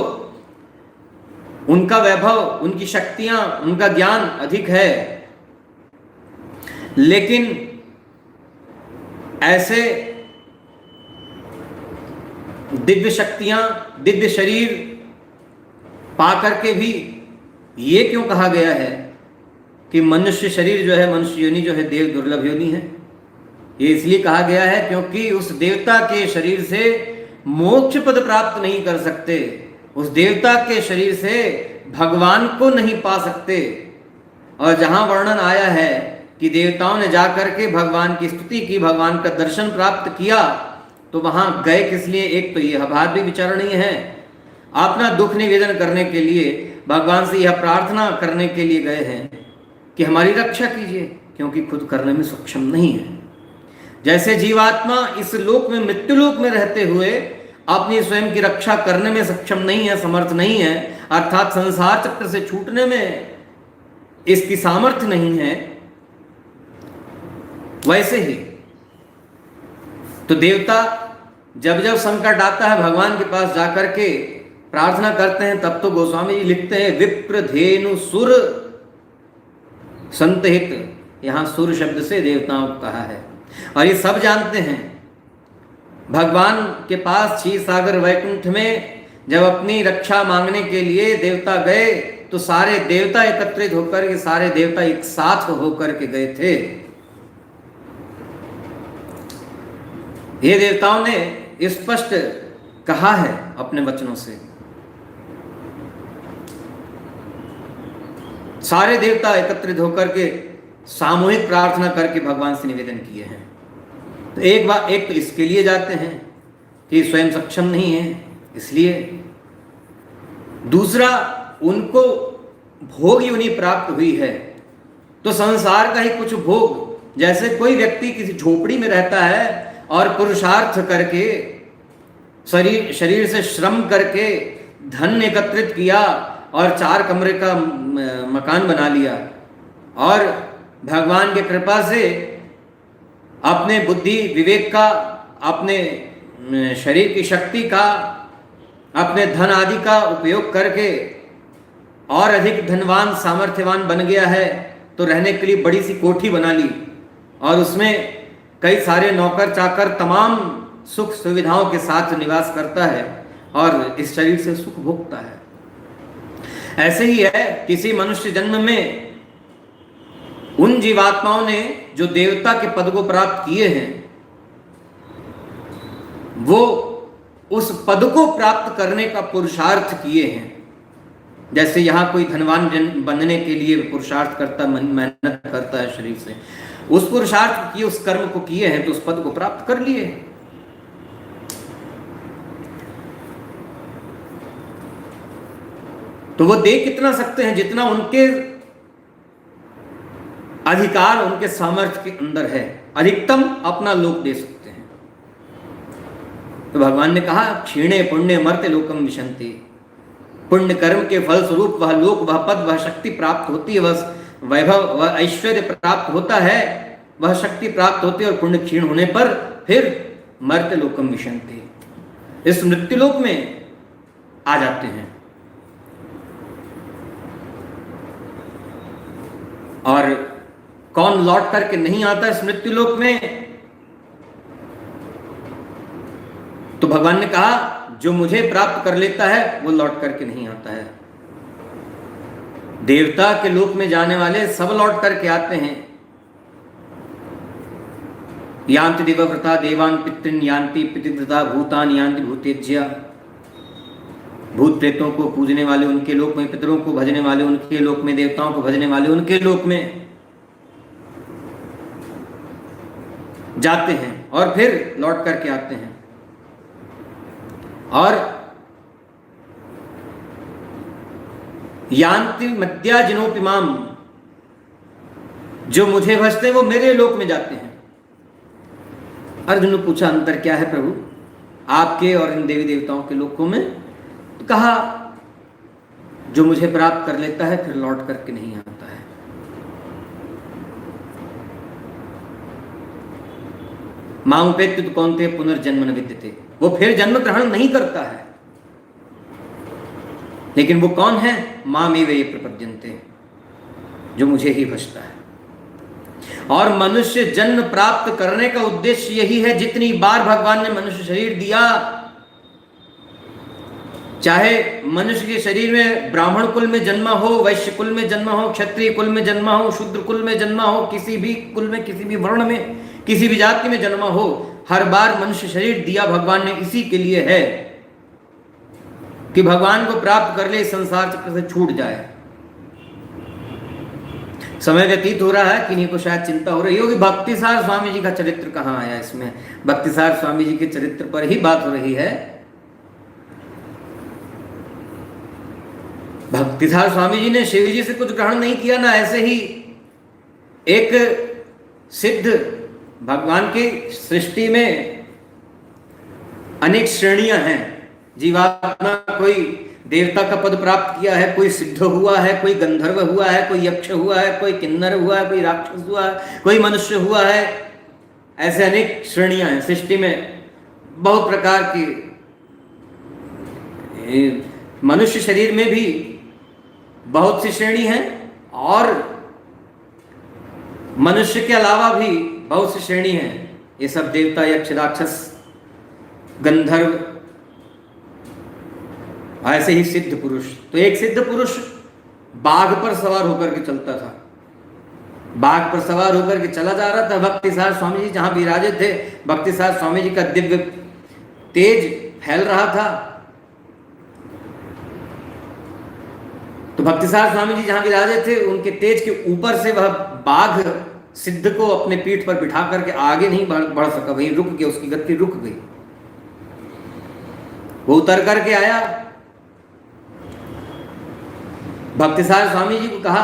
उनका वैभव, उनकी शक्तियां, उनका ज्ञान अधिक है, लेकिन ऐसे दिव्य शक्तियां, दिव्य शरीर पाकर के भी ये क्यों कहा गया है कि मनुष्य शरीर जो है, मनुष्य योनि जो है, देव दुर्लभ योनि है? ये इसलिए कहा गया है क्योंकि उस देवता के शरीर से मोक्ष पद प्राप्त नहीं कर सकते, उस देवता के शरीर से भगवान को नहीं पा सकते। और जहां वर्णन आया है कि देवताओं ने जाकर के भगवान की स्तुति की, भगवान का दर्शन प्राप्त किया, तो वहां गए किस लिए? एक तो यह बात भी विचारणीय है, अपना दुख निवेदन करने के लिए, भगवान से यह प्रार्थना करने के लिए गए हैं कि हमारी रक्षा कीजिए, क्योंकि खुद करने में सक्षम नहीं है। जैसे जीवात्मा इस लोक में, मृत्यु लोक में रहते हुए अपनी स्वयं की रक्षा करने में सक्षम नहीं है, समर्थ नहीं है, अर्थात संसार चक्र से छूटने में इसकी सामर्थ्य नहीं है, वैसे ही तो देवता जब जब संकट आता है भगवान के पास जाकर के प्रार्थना करते हैं, तब तो गोस्वामी जी लिखते हैं विप्र धेनु सुर संतहित, यहां सुर शब्द से देवताओं को कहा है। और ये सब जानते हैं, भगवान के पास क्षीर सागर वैकुंठ में जब अपनी रक्षा मांगने के लिए देवता गए, तो सारे देवता एकत्रित होकर के, सारे देवता एक साथ होकर के गए थे। ये देवताओं ने स्पष्ट कहा है अपने वचनों से, सारे देवता एकत्रित होकर के सामूहिक प्रार्थना करके भगवान से निवेदन किए हैं। तो एक तो इसके लिए जाते हैं कि स्वयं सक्षम नहीं है इसलिए, दूसरा उनको भोग योनि प्राप्त हुई है, तो संसार का ही कुछ भोग, जैसे कोई व्यक्ति किसी झोपड़ी में रहता है और पुरुषार्थ करके, शरीर से श्रम करके धन एकत्रित किया और 4 कमरे का मकान बना लिया, और भगवान की कृपा से अपने बुद्धि विवेक का, अपने शरीर की शक्ति का, अपने धन आदि का उपयोग करके और अधिक धनवान सामर्थ्यवान बन गया है, तो रहने के लिए बड़ी सी कोठी बना ली और उसमें कई सारे नौकर चाकर तमाम सुख सुविधाओं के साथ निवास करता है और इस शरीर से सुख भोगता है। ऐसे ही है किसी मनुष्य जन्म में उन जीवात्माओं ने जो देवता के पद को प्राप्त किए हैं, वो उस पद को प्राप्त करने का पुरुषार्थ किए हैं। जैसे यहां कोई धनवान बनने के लिए पुरुषार्थ करता, मेहनत करता है शरीर से, उस पुरुषार्थ किए, उस कर्म को किए हैं, तो उस पद को प्राप्त कर लिए। तो वो दे कितना सकते हैं? जितना उनके अधिकार, उनके सामर्थ्य के अंदर है, अधिकतम अपना लोक दे सकते हैं। तो भगवान ने कहा क्षीणे पुण्य मर्त्य लोकम विशन्ति, पुण्य कर्म के फल स्वरूप वह लोक, वह पद, वह शक्ति प्राप्त होती है, वह वैभव, वह ऐश्वर्य प्राप्त होता है, वह शक्ति प्राप्त होती है, और पुण्य क्षीण होने पर फिर मर्त्य लोकम विशन्ति, इस मृत्यु लोक में आ जाते हैं। और कौन लौट करके नहीं आता इस मृत्यु लोक में? तो भगवान ने कहा जो मुझे प्राप्त कर लेता है वो लौट करके नहीं आता है। देवता के लोक में जाने वाले सब लौट करके आते हैं। यान्ति देवव्रता देवान पितृन यान्ति पितृव्रता भूतान यान्ति भूतेज्या। भूत प्रेतों को पूजने वाले उनके लोक में, पितरों को भजने वाले उनके लोक में, देवताओं को भजने वाले उनके लोक में जाते हैं और फिर लौट करके आते हैं। और यान्ति मद्या जिनोपिमाम, जो मुझे भजते वो मेरे लोक में जाते हैं। अर्जुन ने पूछा अंतर क्या है प्रभु आपके और इन देवी देवताओं के लोकों में? तो कहा जो मुझे प्राप्त कर लेता है फिर लौट करके नहीं आता है। मामुपेत्य तो कौनते पुनर्जन्म न विद्यते, वो फिर जन्म ग्रहण नहीं करता है। लेकिन वो कौन है? मामेव ये प्रपद्यन्ते, जो मुझे ही भजता है। और मनुष्य जन्म प्राप्त करने का उद्देश्य यही है। जितनी बार भगवान ने मनुष्य शरीर दिया, चाहे मनुष्य के शरीर में ब्राह्मण कुल में जन्मा हो, वैश्य कुल में जन्मा हो, क्षत्रिय कुल में जन्मा हो, शूद्र कुल में जन्मा हो, किसी भी कुल में, किसी भी वर्ण में, किसी भी जाति में जन्मा हो, हर बार मनुष्य शरीर दिया भगवान ने इसी के लिए है कि भगवान को प्राप्त कर ले, संसार चक्र से छूट जाए। समय व्यतीत हो रहा है, किन्हीं को शायद चिंता हो रही होगी भक्तिसार स्वामी जी का चरित्र कहाँ आया इसमें। भक्तिसार स्वामी जी के चरित्र पर ही बात हो रही है। भक्तिसार स्वामी जी ने शिव जी से कुछ ग्रहण नहीं किया ना, ऐसे ही एक सिद्ध, भगवान की सृष्टि में अनेक श्रेणियां हैं। जीवात्मा कोई देवता का पद प्राप्त किया है, कोई सिद्ध हुआ है, कोई गंधर्व हुआ है, कोई यक्ष हुआ है, कोई किन्नर हुआ है, कोई राक्षस हुआ है, कोई मनुष्य हुआ है। ऐसे अनेक श्रेणियां हैं सृष्टि में, बहुत प्रकार की। मनुष्य शरीर में भी बहुत सी श्रेणी है और मनुष्य के अलावा भी बहुत सी श्रेणी है। ये सब देवता, यक्ष, राक्षस, गंधर्व, ऐसे ही सिद्ध पुरुष। तो एक सिद्ध पुरुष बाघ पर सवार होकर के चलता था, बाघ पर सवार होकर के चला जा रहा था। भक्तिसार स्वामी जी जहां विराजे थे, भक्तिसार स्वामी जी का दिव्य तेज फैल रहा था। तो भक्तिसार स्वामी जी जहां विराजे थे, उनके तेज के ऊपर से वह बाघ सिद्ध को अपने पीठ पर बिठा करके आगे नहीं बढ़ सका, वहीं रुक गया, उसकी गति रुक गई। वो उतर करके आया, भक्तिसार स्वामी जी को कहा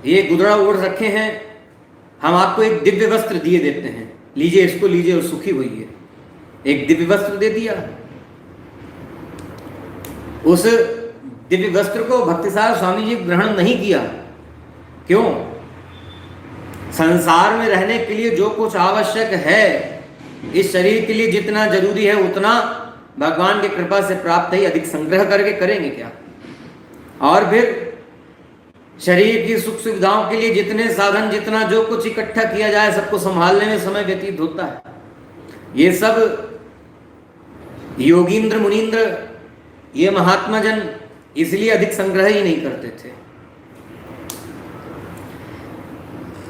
ये गुदड़ा ओढ़ रखे हैं, हम आपको एक दिव्य वस्त्र दिए देते हैं, लीजिए, इसको लीजिए और सुखी होइए। एक दिव्य वस्त्र दे दिया। उस दिव्य वस्त्र को भक्तिसार स्वामी जी ग्रहण नहीं किया। क्यों? संसार में रहने के लिए जो कुछ आवश्यक है, इस शरीर के लिए जितना जरूरी है उतना भगवान की कृपा से प्राप्त है, अधिक संग्रह करके करेंगे क्या? और फिर शरीर की सुख सुविधाओं के लिए जितने साधन, जितना जो कुछ इकट्ठा किया जाए, सबको संभालने में समय व्यतीत होता है। ये सब योगींद्र, मुनींद्र, ये महात्मा जन इसलिए अधिक संग्रह ही नहीं करते थे।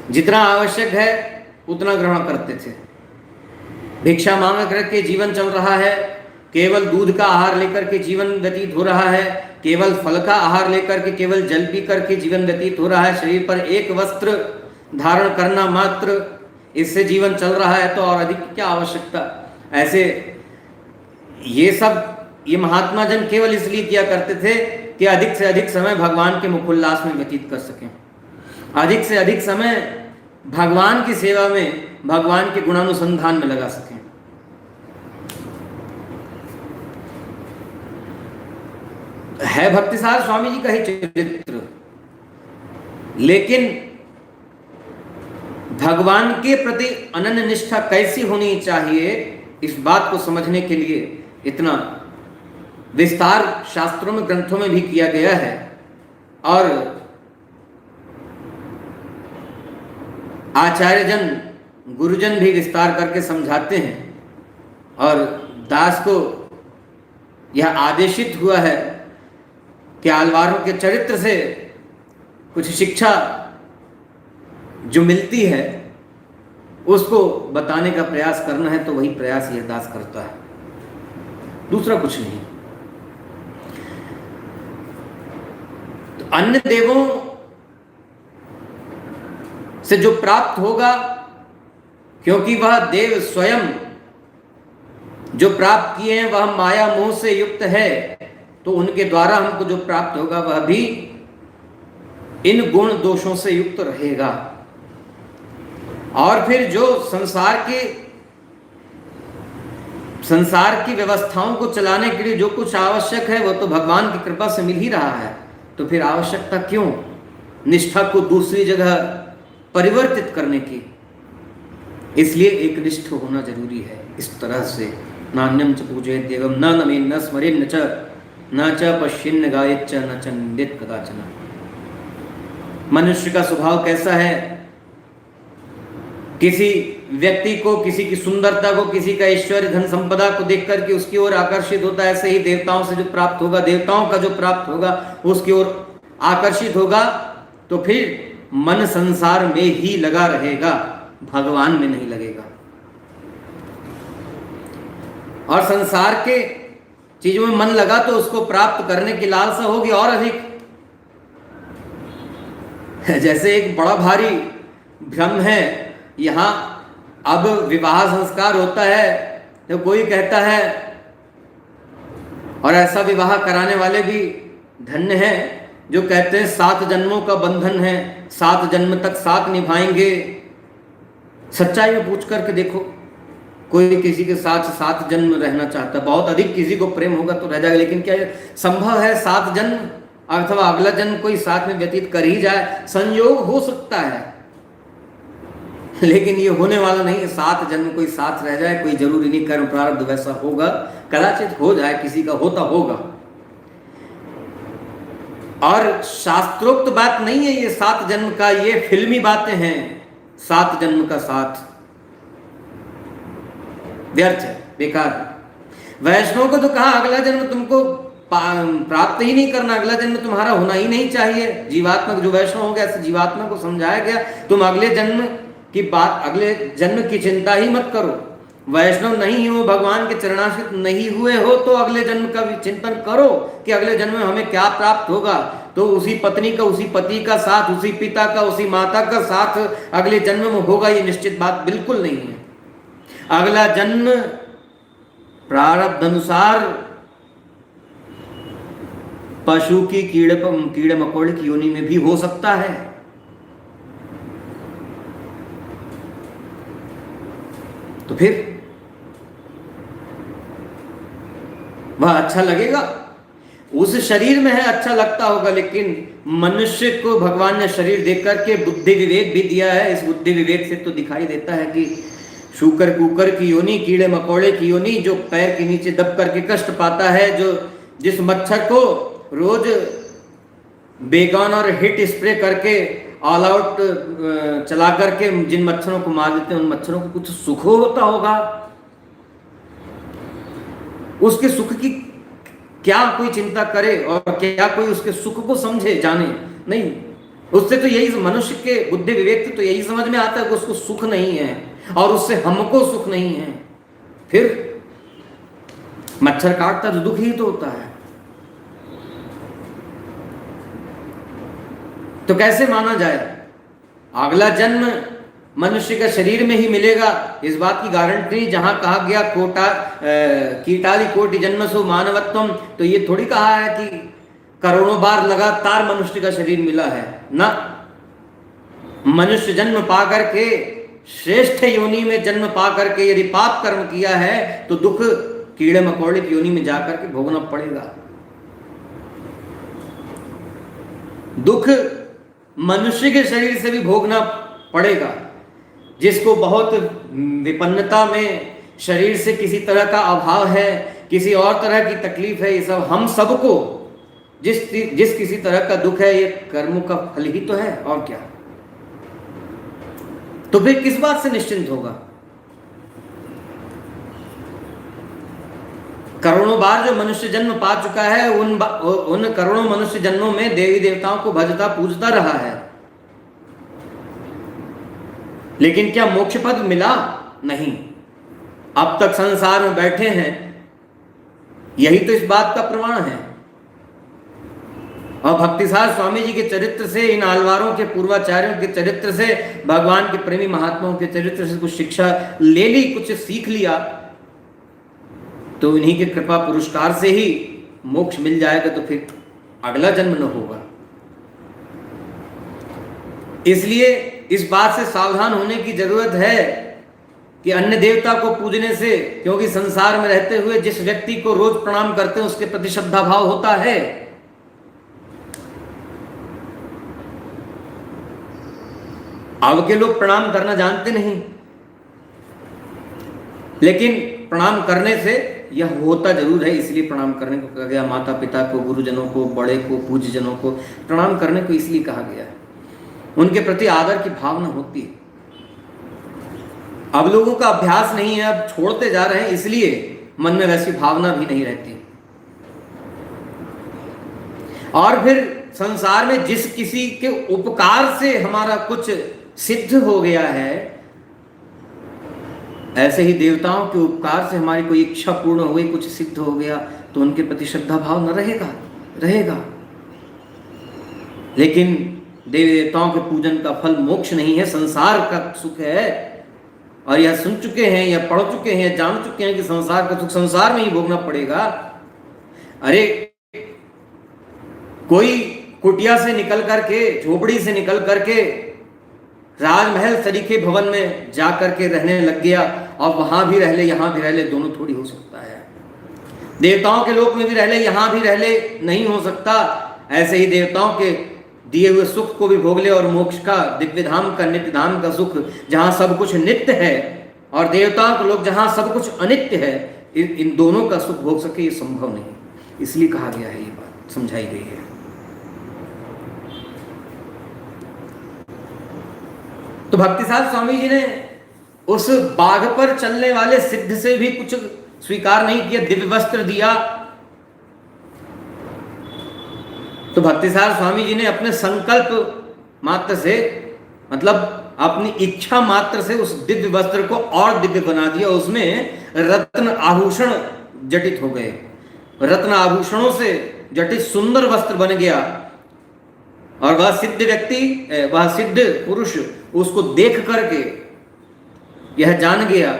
जितना आवश्यक है उतना ग्रहण करते थे। भिक्षा मांग करके जीवन चल रहा है, केवल दूध का आहार लेकर के जीवन व्यतीत हो रहा है, केवल फल का आहार लेकर के, केवल जल पी करके जीवन व्यतीत हो रहा है। शरीर पर एक वस्त्र धारण करना मात्र, इससे जीवन चल रहा है, तो और अधिक क्या आवश्यकता? ऐसे ये सब ये महात्मा जन केवल इसलिए किया करते थे कि अधिक से अधिक समय भगवान के मुखोल्लास में व्यतीत कर सकें, अधिक से अधिक समय भगवान की सेवा में, भगवान के गुणानुसंधान में लगा सकें। है भक्तिसार स्वामी जी का ही चरित्र, लेकिन भगवान के प्रति अनन्य निष्ठा कैसी होनी चाहिए, इस बात को समझने के लिए इतना विस्तार शास्त्रों में, ग्रंथों में भी किया गया है और आचार्यजन, गुरुजन भी विस्तार करके समझाते हैं। और दास को यह आदेशित हुआ है कि आलवारों के चरित्र से कुछ शिक्षा जो मिलती है उसको बताने का प्रयास करना है, तो वही प्रयास यह दास करता है, दूसरा कुछ नहीं। तो अन्य देवों से जो प्राप्त होगा, क्योंकि वह देव स्वयं जो प्राप्त किए हैं वह माया मोह से युक्त है, तो उनके द्वारा हमको जो प्राप्त होगा वह भी इन गुण दोषों से युक्त रहेगा। और फिर जो संसार की व्यवस्थाओं को चलाने के लिए जो कुछ आवश्यक है वो तो भगवान की कृपा से मिल ही रहा है, तो फिर आवश्यकता क्यों निष्ठा को दूसरी जगह परिवर्तित करने की। इसलिए एक निष्ठ होना जरूरी है। इस तरह से नान्यम च पूजयेत् देवं न नमेन् न स्मरेन् न च पश्येन् गायेत् च न च निन्देत् कदाचन। मनुष्य का स्वभाव कैसा है? किसी व्यक्ति को, किसी की सुंदरता को, किसी का ऐश्वर्य धन संपदा को देख करके उसकी ओर आकर्षित होता है। ऐसे ही देवताओं से जो प्राप्त होगा, देवताओं का जो प्राप्त होगा उसकी ओर आकर्षित होगा, तो फिर मन संसार में ही लगा रहेगा, भगवान में नहीं लगेगा। और संसार के चीजों में मन लगा तो उसको प्राप्त करने की लालसा होगी और अधिक। जैसे एक बड़ा भारी भ्रम है, यहाँ अब विवाह संस्कार होता है तो कोई कहता है, और ऐसा विवाह कराने वाले भी धन्य हैं जो कहते हैं 7 जन्मों का बंधन है, 7 जन्म तक साथ निभाएंगे। सच्चाई में पूछ करके देखो, कोई किसी के साथ 7 जन्म रहना चाहता है, बहुत अधिक किसी को प्रेम होगा तो रह जाएगा, लेकिन क्या संभव है 7 जन्म अथवा अगला जन्म कोई साथ में व्यतीत कर ही जाए? संयोग हो सकता है, लेकिन ये होने वाला नहीं है। 7 जन्म कोई साथ रह जाए, कोई जरूरी नहीं, कर्म प्रारब्ध वैसा होगा, कदाचित हो जाए, किसी का होता होगा। और शास्त्रोक्त बात नहीं है ये 7 जन्म का, ये फिल्मी बातें हैं। 7 जन्म का साथ व्यर्थ है, बेकार। वैष्णव को तो कहा अगला जन्म तुमको प्राप्त ही नहीं करना, अगला जन्म तुम्हारा होना ही नहीं चाहिए। जीवात्मा जो वैष्णव हो गया, ऐसे जीवात्मा को समझाया गया तुम अगले जन्म की बात, अगले जन्म की चिंता ही मत करो। वैष्णव नहीं हो, भगवान के चरणाश्रित नहीं हुए हो, तो अगले जन्म का भी चिंतन करो कि अगले जन्म में हमें क्या प्राप्त होगा। तो उसी पत्नी का, उसी पति का साथ, उसी पिता का, उसी माता का साथ अगले जन्म में होगा, ये निश्चित बात बिल्कुल नहीं है। अगला जन्म प्रारब्ध अनुसार पशु की, कीड़े मकोड़े की योनि में भी हो सकता है। तो फिर वह अच्छा लगेगा, उस शरीर में है, अच्छा लगता होगा। लेकिन मनुष्य को भगवान ने शरीर देख करके बुद्धि विवेक भी दिया है। इस बुद्धि विवेक से तो दिखाई देता है कि शूकर कुकर की योनि, कीड़े मकोड़े की योनि, जो पैर के नीचे दब करके कष्ट पाता है, जो जिस मच्छर को रोज बेगन और हिट स्प्रे करके ऑल आउट चला करके जिन मच्छरों को मार देते हैं, उन मच्छरों को कुछ सुख होता होगा। उसके सुख की क्या कोई चिंता करे और क्या कोई उसके सुख को समझे, जाने? नहीं। उससे तो यही, मनुष्य के बुद्धि विवेक से तो यही समझ में आता है कि उसको सुख नहीं है और उससे हमको सुख नहीं है। फिर मच्छर काटता तो दुख ही तो होता है। तो कैसे माना जाए? अगला जन्म मनुष्य का शरीर में ही मिलेगा, इस बात की गारंटी। जहां कहा गया कीटादि कोटि जन्मसु मानवत्वम, तो ये थोड़ी कहा है कि करोड़ों बार लगातार मनुष्य का शरीर मिला है ना। मनुष्य जन्म पा करके, श्रेष्ठ योनि में जन्म पा करके यदि पाप कर्म किया है तो दुख कीड़े मकोड़े की योनि में जाकर के भोगना पड़ेगा। दुख मनुष्य के शरीर से भी भोगना पड़ेगा। जिसको बहुत विपन्नता में, शरीर से किसी तरह का अभाव है, किसी और तरह की तकलीफ है, ये सब हम सबको जिस किसी तरह का दुख है, ये कर्मों का फल ही तो है, और क्या। तो फिर किस बात से निश्चिंत होगा? करोड़ों बार जो मनुष्य जन्म पा चुका है, उन करोड़ों मनुष्य जन्मों में देवी देवताओं को भजता पूजता रहा है, लेकिन क्या मोक्ष पद मिला? नहीं। अब तक संसार में बैठे हैं, यही तो इस बात का प्रमाण है। और भक्तिसार स्वामी जी के चरित्र से, इन आलवारों के पूर्वाचार्यों के चरित्र से, भगवान के प्रेमी महात्माओं के चरित्र से कुछ शिक्षा ले ली, कुछ सीख लिया, तो इन्हीं के कृपा पुरस्कार से ही मोक्ष मिल जाएगा, तो फिर अगला जन्म न होगा। इसलिए इस बात से सावधान होने की जरूरत है कि अन्य देवता को पूजने से, क्योंकि संसार में रहते हुए जिस व्यक्ति को रोज प्रणाम करते हैं उसके प्रति श्रद्धा भाव होता है। अब के लोग प्रणाम करना जानते नहीं, लेकिन प्रणाम करने से यह होता जरूर है, इसलिए प्रणाम करने को कहा गया। माता पिता को, गुरुजनों को, बड़े को, पूज्य जनों को प्रणाम करने को इसलिए कहा गया है, उनके प्रति आदर की भावना होती है। अब लोगों का अभ्यास नहीं है, अब छोड़ते जा रहे हैं, इसलिए मन में वैसी भावना भी नहीं रहती। और फिर संसार में जिस किसी के उपकार से हमारा कुछ सिद्ध हो गया है, ऐसे ही देवताओं के उपकार से हमारी कोई इच्छा पूर्ण हो गई, कुछ सिद्ध हो गया, तो उनके प्रति श्रद्धा भाव न रहेगा। लेकिन देवी देवताओं के पूजन का फल मोक्ष नहीं है, संसार का सुख है। और यह सुन चुके हैं, या पढ़ चुके हैं, जान चुके हैं कि संसार का सुख संसार में ही भोगना पड़ेगा। अरे कोई कुटिया से निकल करके, झोपड़ी से निकल करके राजमहल सरीखे भवन में जा करके रहने लग गया, और वहां भी रह ले, यहां भी रह ले, दोनों थोड़ी हो सकता है। देवताओं के लोक में भी रह ले, यहां भी रह ले, नहीं हो सकता। ऐसे ही देवताओं के दिए हुए सुख को भी भोग ले, और मोक्ष का, दिव्य धाम का, नित्य धाम का सुख, जहां सब कुछ नित्य है, और देवताओं के लोग जहां सब कुछ अनित्य है, इन दोनों का सुख भोग सके, ये संभव नहीं। इसलिए कहा गया है, ये बात समझाई गई है। तो भक्तिसार स्वामी जी ने उस बाघ पर चलने वाले सिद्ध से भी कुछ स्वीकार नहीं किया, दिव्य वस्त्र दिया। तो भक्तिसार स्वामी जी ने अपने संकल्प मात्र से, मतलब अपनी इच्छा मात्र से, उस दिव्य वस्त्र को और दिव्य बना दिया। उसमें रत्न आभूषण जटित हो गए, रत्न आभूषणों से जटित सुंदर वस्त्र बन गया। और वह सिद्ध व्यक्ति, वह सिद्ध पुरुष उसको देख करके यह जान गया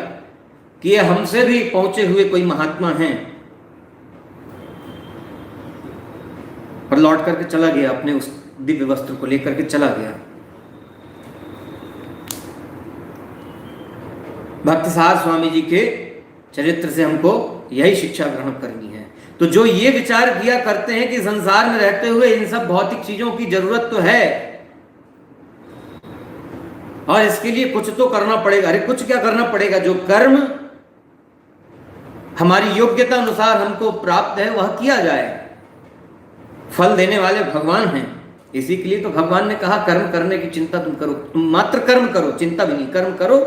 कि यह हमसे भी पहुंचे हुए कोई महात्मा हैं, और लौट करके चला गया, अपने उस दिव्य वस्त्र को लेकर के चला गया। भक्तिसार स्वामी जी के चरित्र से हमको यही शिक्षा ग्रहण करनी है। तो जो ये विचार किया करते हैं कि संसार में रहते हुए इन सब भौतिक चीजों की जरूरत तो है, और इसके लिए कुछ तो करना पड़ेगा। अरे कुछ क्या करना पड़ेगा? जो कर्म हमारी योग्यता अनुसार हमको प्राप्त है, वह किया जाए। फल देने वाले भगवान हैं, इसी के लिए तो भगवान ने कहा कर्म करने की चिंता तुम करो, तुम मात्र कर्म करो, चिंता भी नहीं, कर्म करो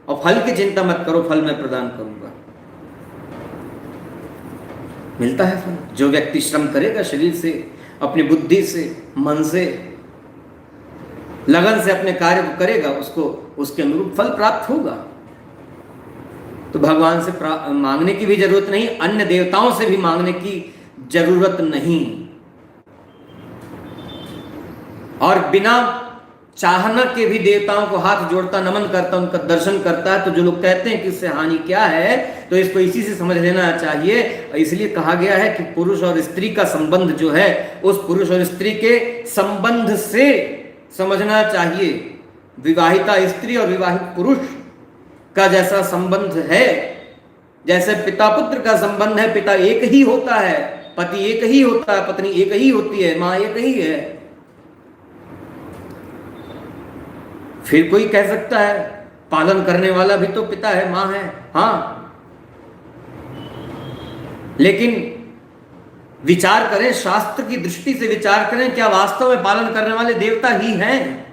और फल की चिंता मत करो, फल मैं प्रदान करूंगा। मिलता है फल। जो व्यक्ति श्रम करेगा, शरीर से, अपनी बुद्धि से, मन से, लगन से अपने कार्य को करेगा, उसको उसके अनुरूप फल प्राप्त होगा। तो भगवान से मांगने की भी जरूरत नहीं, अन्य देवताओं से भी मांगने की जरूरत नहीं। और बिना चाहना के भी देवताओं को हाथ जोड़ता, नमन करता, उनका दर्शन करता है। तो जो लोग कहते हैं कि इससे हानि क्या है, तो इसको इसी से समझ लेना चाहिए। इसलिए कहा गया है कि पुरुष और स्त्री का संबंध जो है, उस पुरुष और स्त्री के संबंध से समझना चाहिए। विवाहिता स्त्री और विवाहित पुरुष का जैसा संबंध है, जैसे पिता पुत्र का संबंध है, पिता एक ही होता है, पति एक ही होता है, पत्नी एक ही होती है, मां एक ही है। फिर कोई कह सकता है पालन करने वाला भी तो पिता है, मां है। हाँ, लेकिन विचार करें, शास्त्र की दृष्टि से विचार करें, क्या वास्तव में पालन करने वाले देवता ही हैं?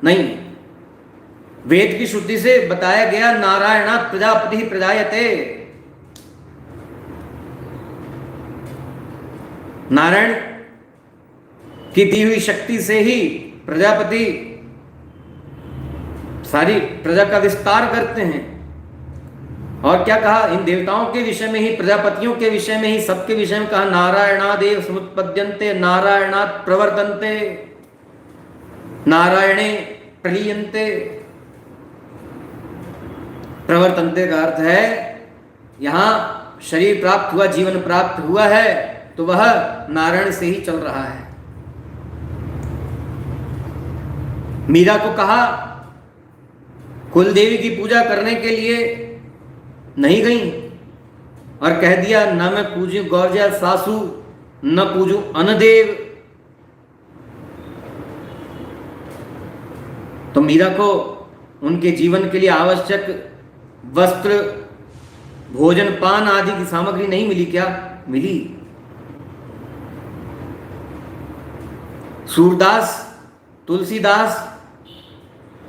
नहीं। वेद की श्रुति से बताया गया नारायणात् प्रजापति प्रजायते, नारायण की दी हुई शक्ति से ही प्रजापति सारी प्रजा का विस्तार करते हैं। और क्या कहा? इन देवताओं के विषय में ही, प्रजापतियों के विषय में ही, सबके विषय में कहा नारायणादेव समुत्पद्यन्ते नारायणात् प्रवर्तन्ते नारायणे प्रलीयन्ते। प्रवर्तन्ते का अर्थ है यहां शरीर प्राप्त हुआ, जीवन प्राप्त हुआ है तो वह नारायण से ही चल रहा है। मीरा को कहा कुल देवी की पूजा करने के लिए नहीं गई और कह दिया न मैं पूजू गौरजा सासू न पूजू अनदेव। तो मीरा को उनके जीवन के लिए आवश्यक वस्त्र, भोजन, पान आदि की सामग्री नहीं मिली क्या? मिली। सूरदास, तुलसीदास,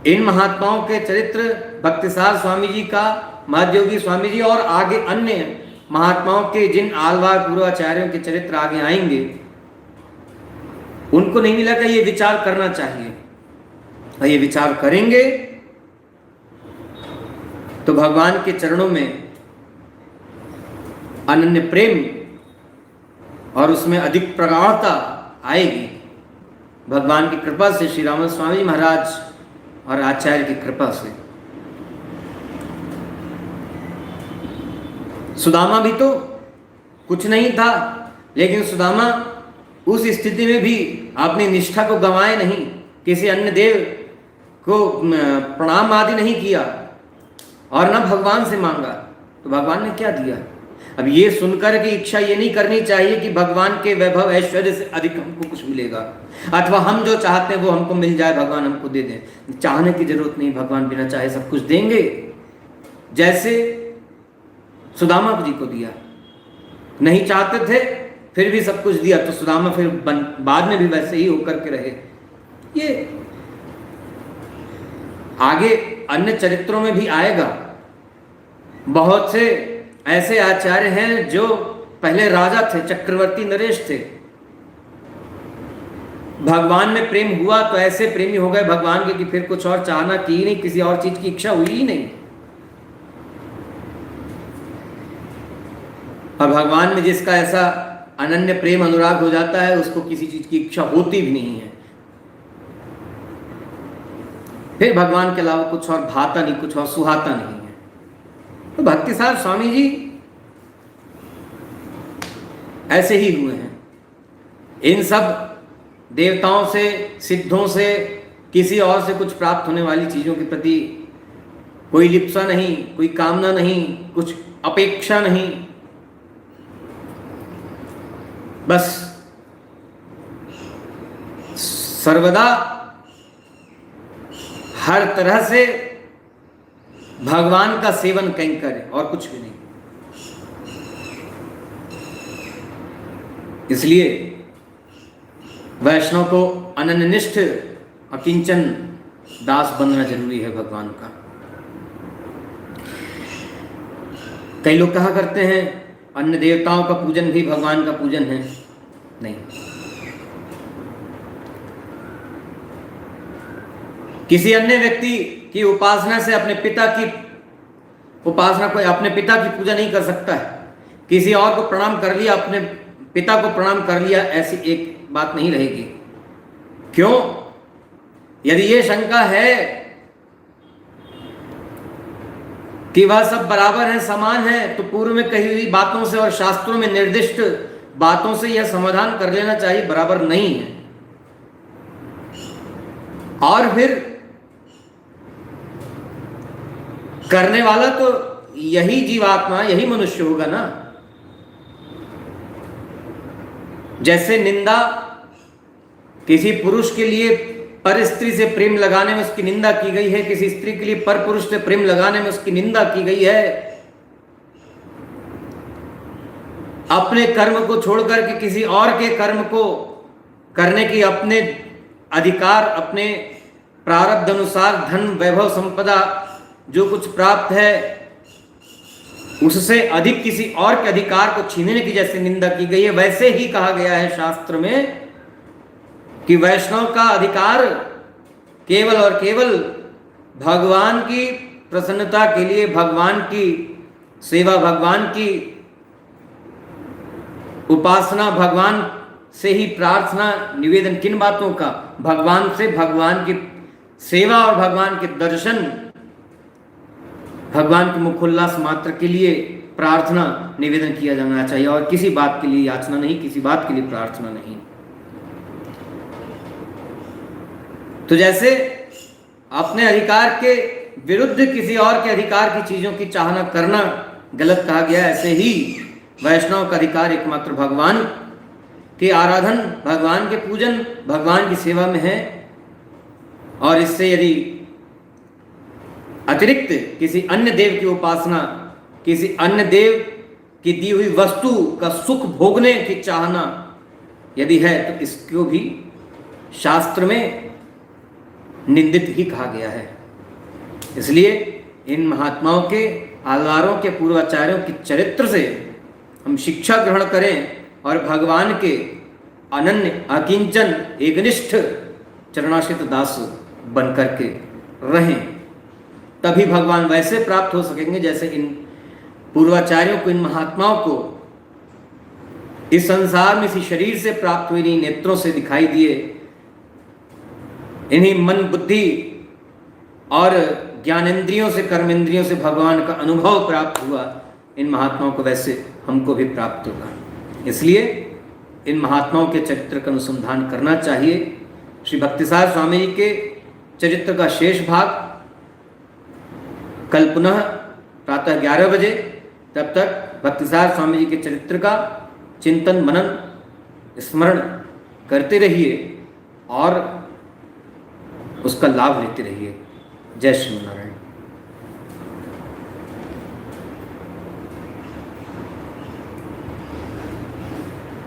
इन महात्माओं के चरित्र, भक्तिसार स्वामी जी का, महादेवगी स्वामी जी और आगे अन्य महात्माओं के जिन आलवार पूर्वाचार्यों के चरित्र आगे आएंगे, उनको नहीं मिला कि ये विचार करना चाहिए। और ये विचार करेंगे तो भगवान के चरणों में अनन्य प्रेम और उसमें अधिक प्रगाढ़ता आएगी। भगवान की कृपा से, श्री राम स्वामी जी महाराज और आचार्य की कृपा से। सुदामा भी तो कुछ नहीं था, लेकिन सुदामा उस स्थिति में भी अपनी निष्ठा को गंवाए नहीं, किसी अन्य देव को प्रणाम आदि नहीं किया और न भगवान से मांगा। तो भगवान ने क्या दिया? अब ये सुनकर की इच्छा ये नहीं करनी चाहिए कि भगवान के वैभव ऐश्वर्य से अधिक हमको कुछ मिलेगा, अथवा हम जो चाहते हैं वो हमको मिल जाए, भगवान हमको दे दें। चाहने की जरूरत नहीं, भगवान बिना चाहे सब कुछ देंगे। जैसे सुदामा जी को दिया, नहीं चाहते थे फिर भी सब कुछ दिया, तो सुदामा फिर बाद में भी वैसे ही होकर के रहे। ये आगे अन्य चरित्रों में भी आएगा। बहुत से ऐसे आचार्य हैं जो पहले राजा थे, चक्रवर्ती नरेश थे, भगवान में प्रेम हुआ तो ऐसे प्रेमी हो गए भगवान के कि फिर कुछ और चाहना की ही नहीं, किसी और चीज की इच्छा हुई ही नहीं। और भगवान में जिसका ऐसा अनन्य प्रेम अनुराग हो जाता है, उसको किसी चीज की इच्छा होती भी नहीं है। फिर भगवान के अलावा कुछ और भाता नहीं, कुछ और सुहाता नहीं है। तो भक्तिसार स्वामी जी ऐसे ही हुए हैं। इन सब देवताओं से, सिद्धों से, किसी और से कुछ प्राप्त होने वाली चीजों के प्रति कोई लिप्सा नहीं, कोई कामना नहीं, कुछ अपेक्षा नहीं। बस सर्वदा हर तरह से भगवान का सेवन कैंकर है और कुछ भी नहीं। इसलिए वैष्णव को अनन्यनिष्ठ अकिंचन दास बनना जरूरी है भगवान का। कई लोग कहा करते हैं अन्य देवताओं का पूजन भी भगवान का पूजन है। नहीं, किसी अन्य व्यक्ति की उपासना से अपने पिता की उपासना, कोई अपने पिता की पूजा नहीं कर सकता है। किसी और को प्रणाम कर लिया, अपने पिता को प्रणाम कर लिया, ऐसी एक बात नहीं रहेगी। क्यों? यदि ये शंका है कि वह सब बराबर हैं, समान हैं, तो पूर्व में कही हुई बातों से और शास्त्रों में निर्दिष्ट बातों से यह समाधान कर लेना चाहिए, बराबर नहीं है। और फिर करने वाला तो यही जीवात्मा, यही मनुष्य होगा ना। जैसे निंदा किसी पुरुष के लिए पर स्त्री से प्रेम लगाने में उसकी निंदा की गई है, किसी स्त्री के लिए पर पुरुष से प्रेम लगाने में उसकी निंदा की गई है, अपने कर्म को छोड़कर के किसी और के कर्म को करने की अपने अधिकार, अपने प्रारब्ध अनुसार धन वैभव संपदा जो कुछ प्राप्त है उससे अधिक किसी और के अधिकार को छीनने की जैसे निंदा की गई है, वैसे ही कहा गया है शास्त्र में कि वैष्णव का अधिकार केवल और केवल भगवान की प्रसन्नता के लिए, भगवान की सेवा, भगवान की उपासना, भगवान से ही प्रार्थना निवेदन। किन बातों का? भगवान से, भगवान की सेवा और भगवान के दर्शन, भगवान के मुखोल्लास मात्र के लिए प्रार्थना निवेदन किया जाना चाहिए और किसी बात के लिए याचना नहीं, किसी बात के लिए प्रार्थना नहीं। तो जैसे अपने अधिकार के विरुद्ध किसी और के अधिकार की चीजों की चाहना करना गलत कहा गया, ऐसे ही वैष्णव का अधिकार एकमात्र भगवान की आराधन, भगवान के पूजन, भगवान की सेवा में है। और इससे यदि अतिरिक्त किसी अन्य देव की उपासना, किसी अन्य देव की दी हुई वस्तु का सुख भोगने की चाहना यदि है तो इसको भी शास्त्र में निंदित ही कहा गया है। इसलिए इन महात्माओं के, आधारों के, पूर्वाचार्यों के चरित्र से हम शिक्षा ग्रहण करें और भगवान के अनन्य, अकिंचन, एकनिष्ठ चरणाश्रित दास बन करके रहें, तभी भगवान वैसे प्राप्त हो सकेंगे जैसे इन पूर्वाचार्यों को, इन महात्माओं को इस संसार में इसी शरीर से प्राप्त हुए, इन्हीं नेत्रों से दिखाई दिए, इन्हीं मन, बुद्धि और ज्ञानेंद्रियों से, कर्मेंद्रियों से भगवान का अनुभव प्राप्त हुआ। इन महात्माओं को वैसे हमको भी प्राप्त होगा। इसलिए इन महात्माओं के चरित्र का अनुसंधान करना चाहिए। श्री भक्तिसार स्वामी जी के चरित्र का शेष भाग कल पुनः प्रातः 11 बजे। तब तक भक्तिसार स्वामी जी के चरित्र का चिंतन, मनन, स्मरण करते रहिए और उसका लाभ लेते रहिए। जय श्री नारायण।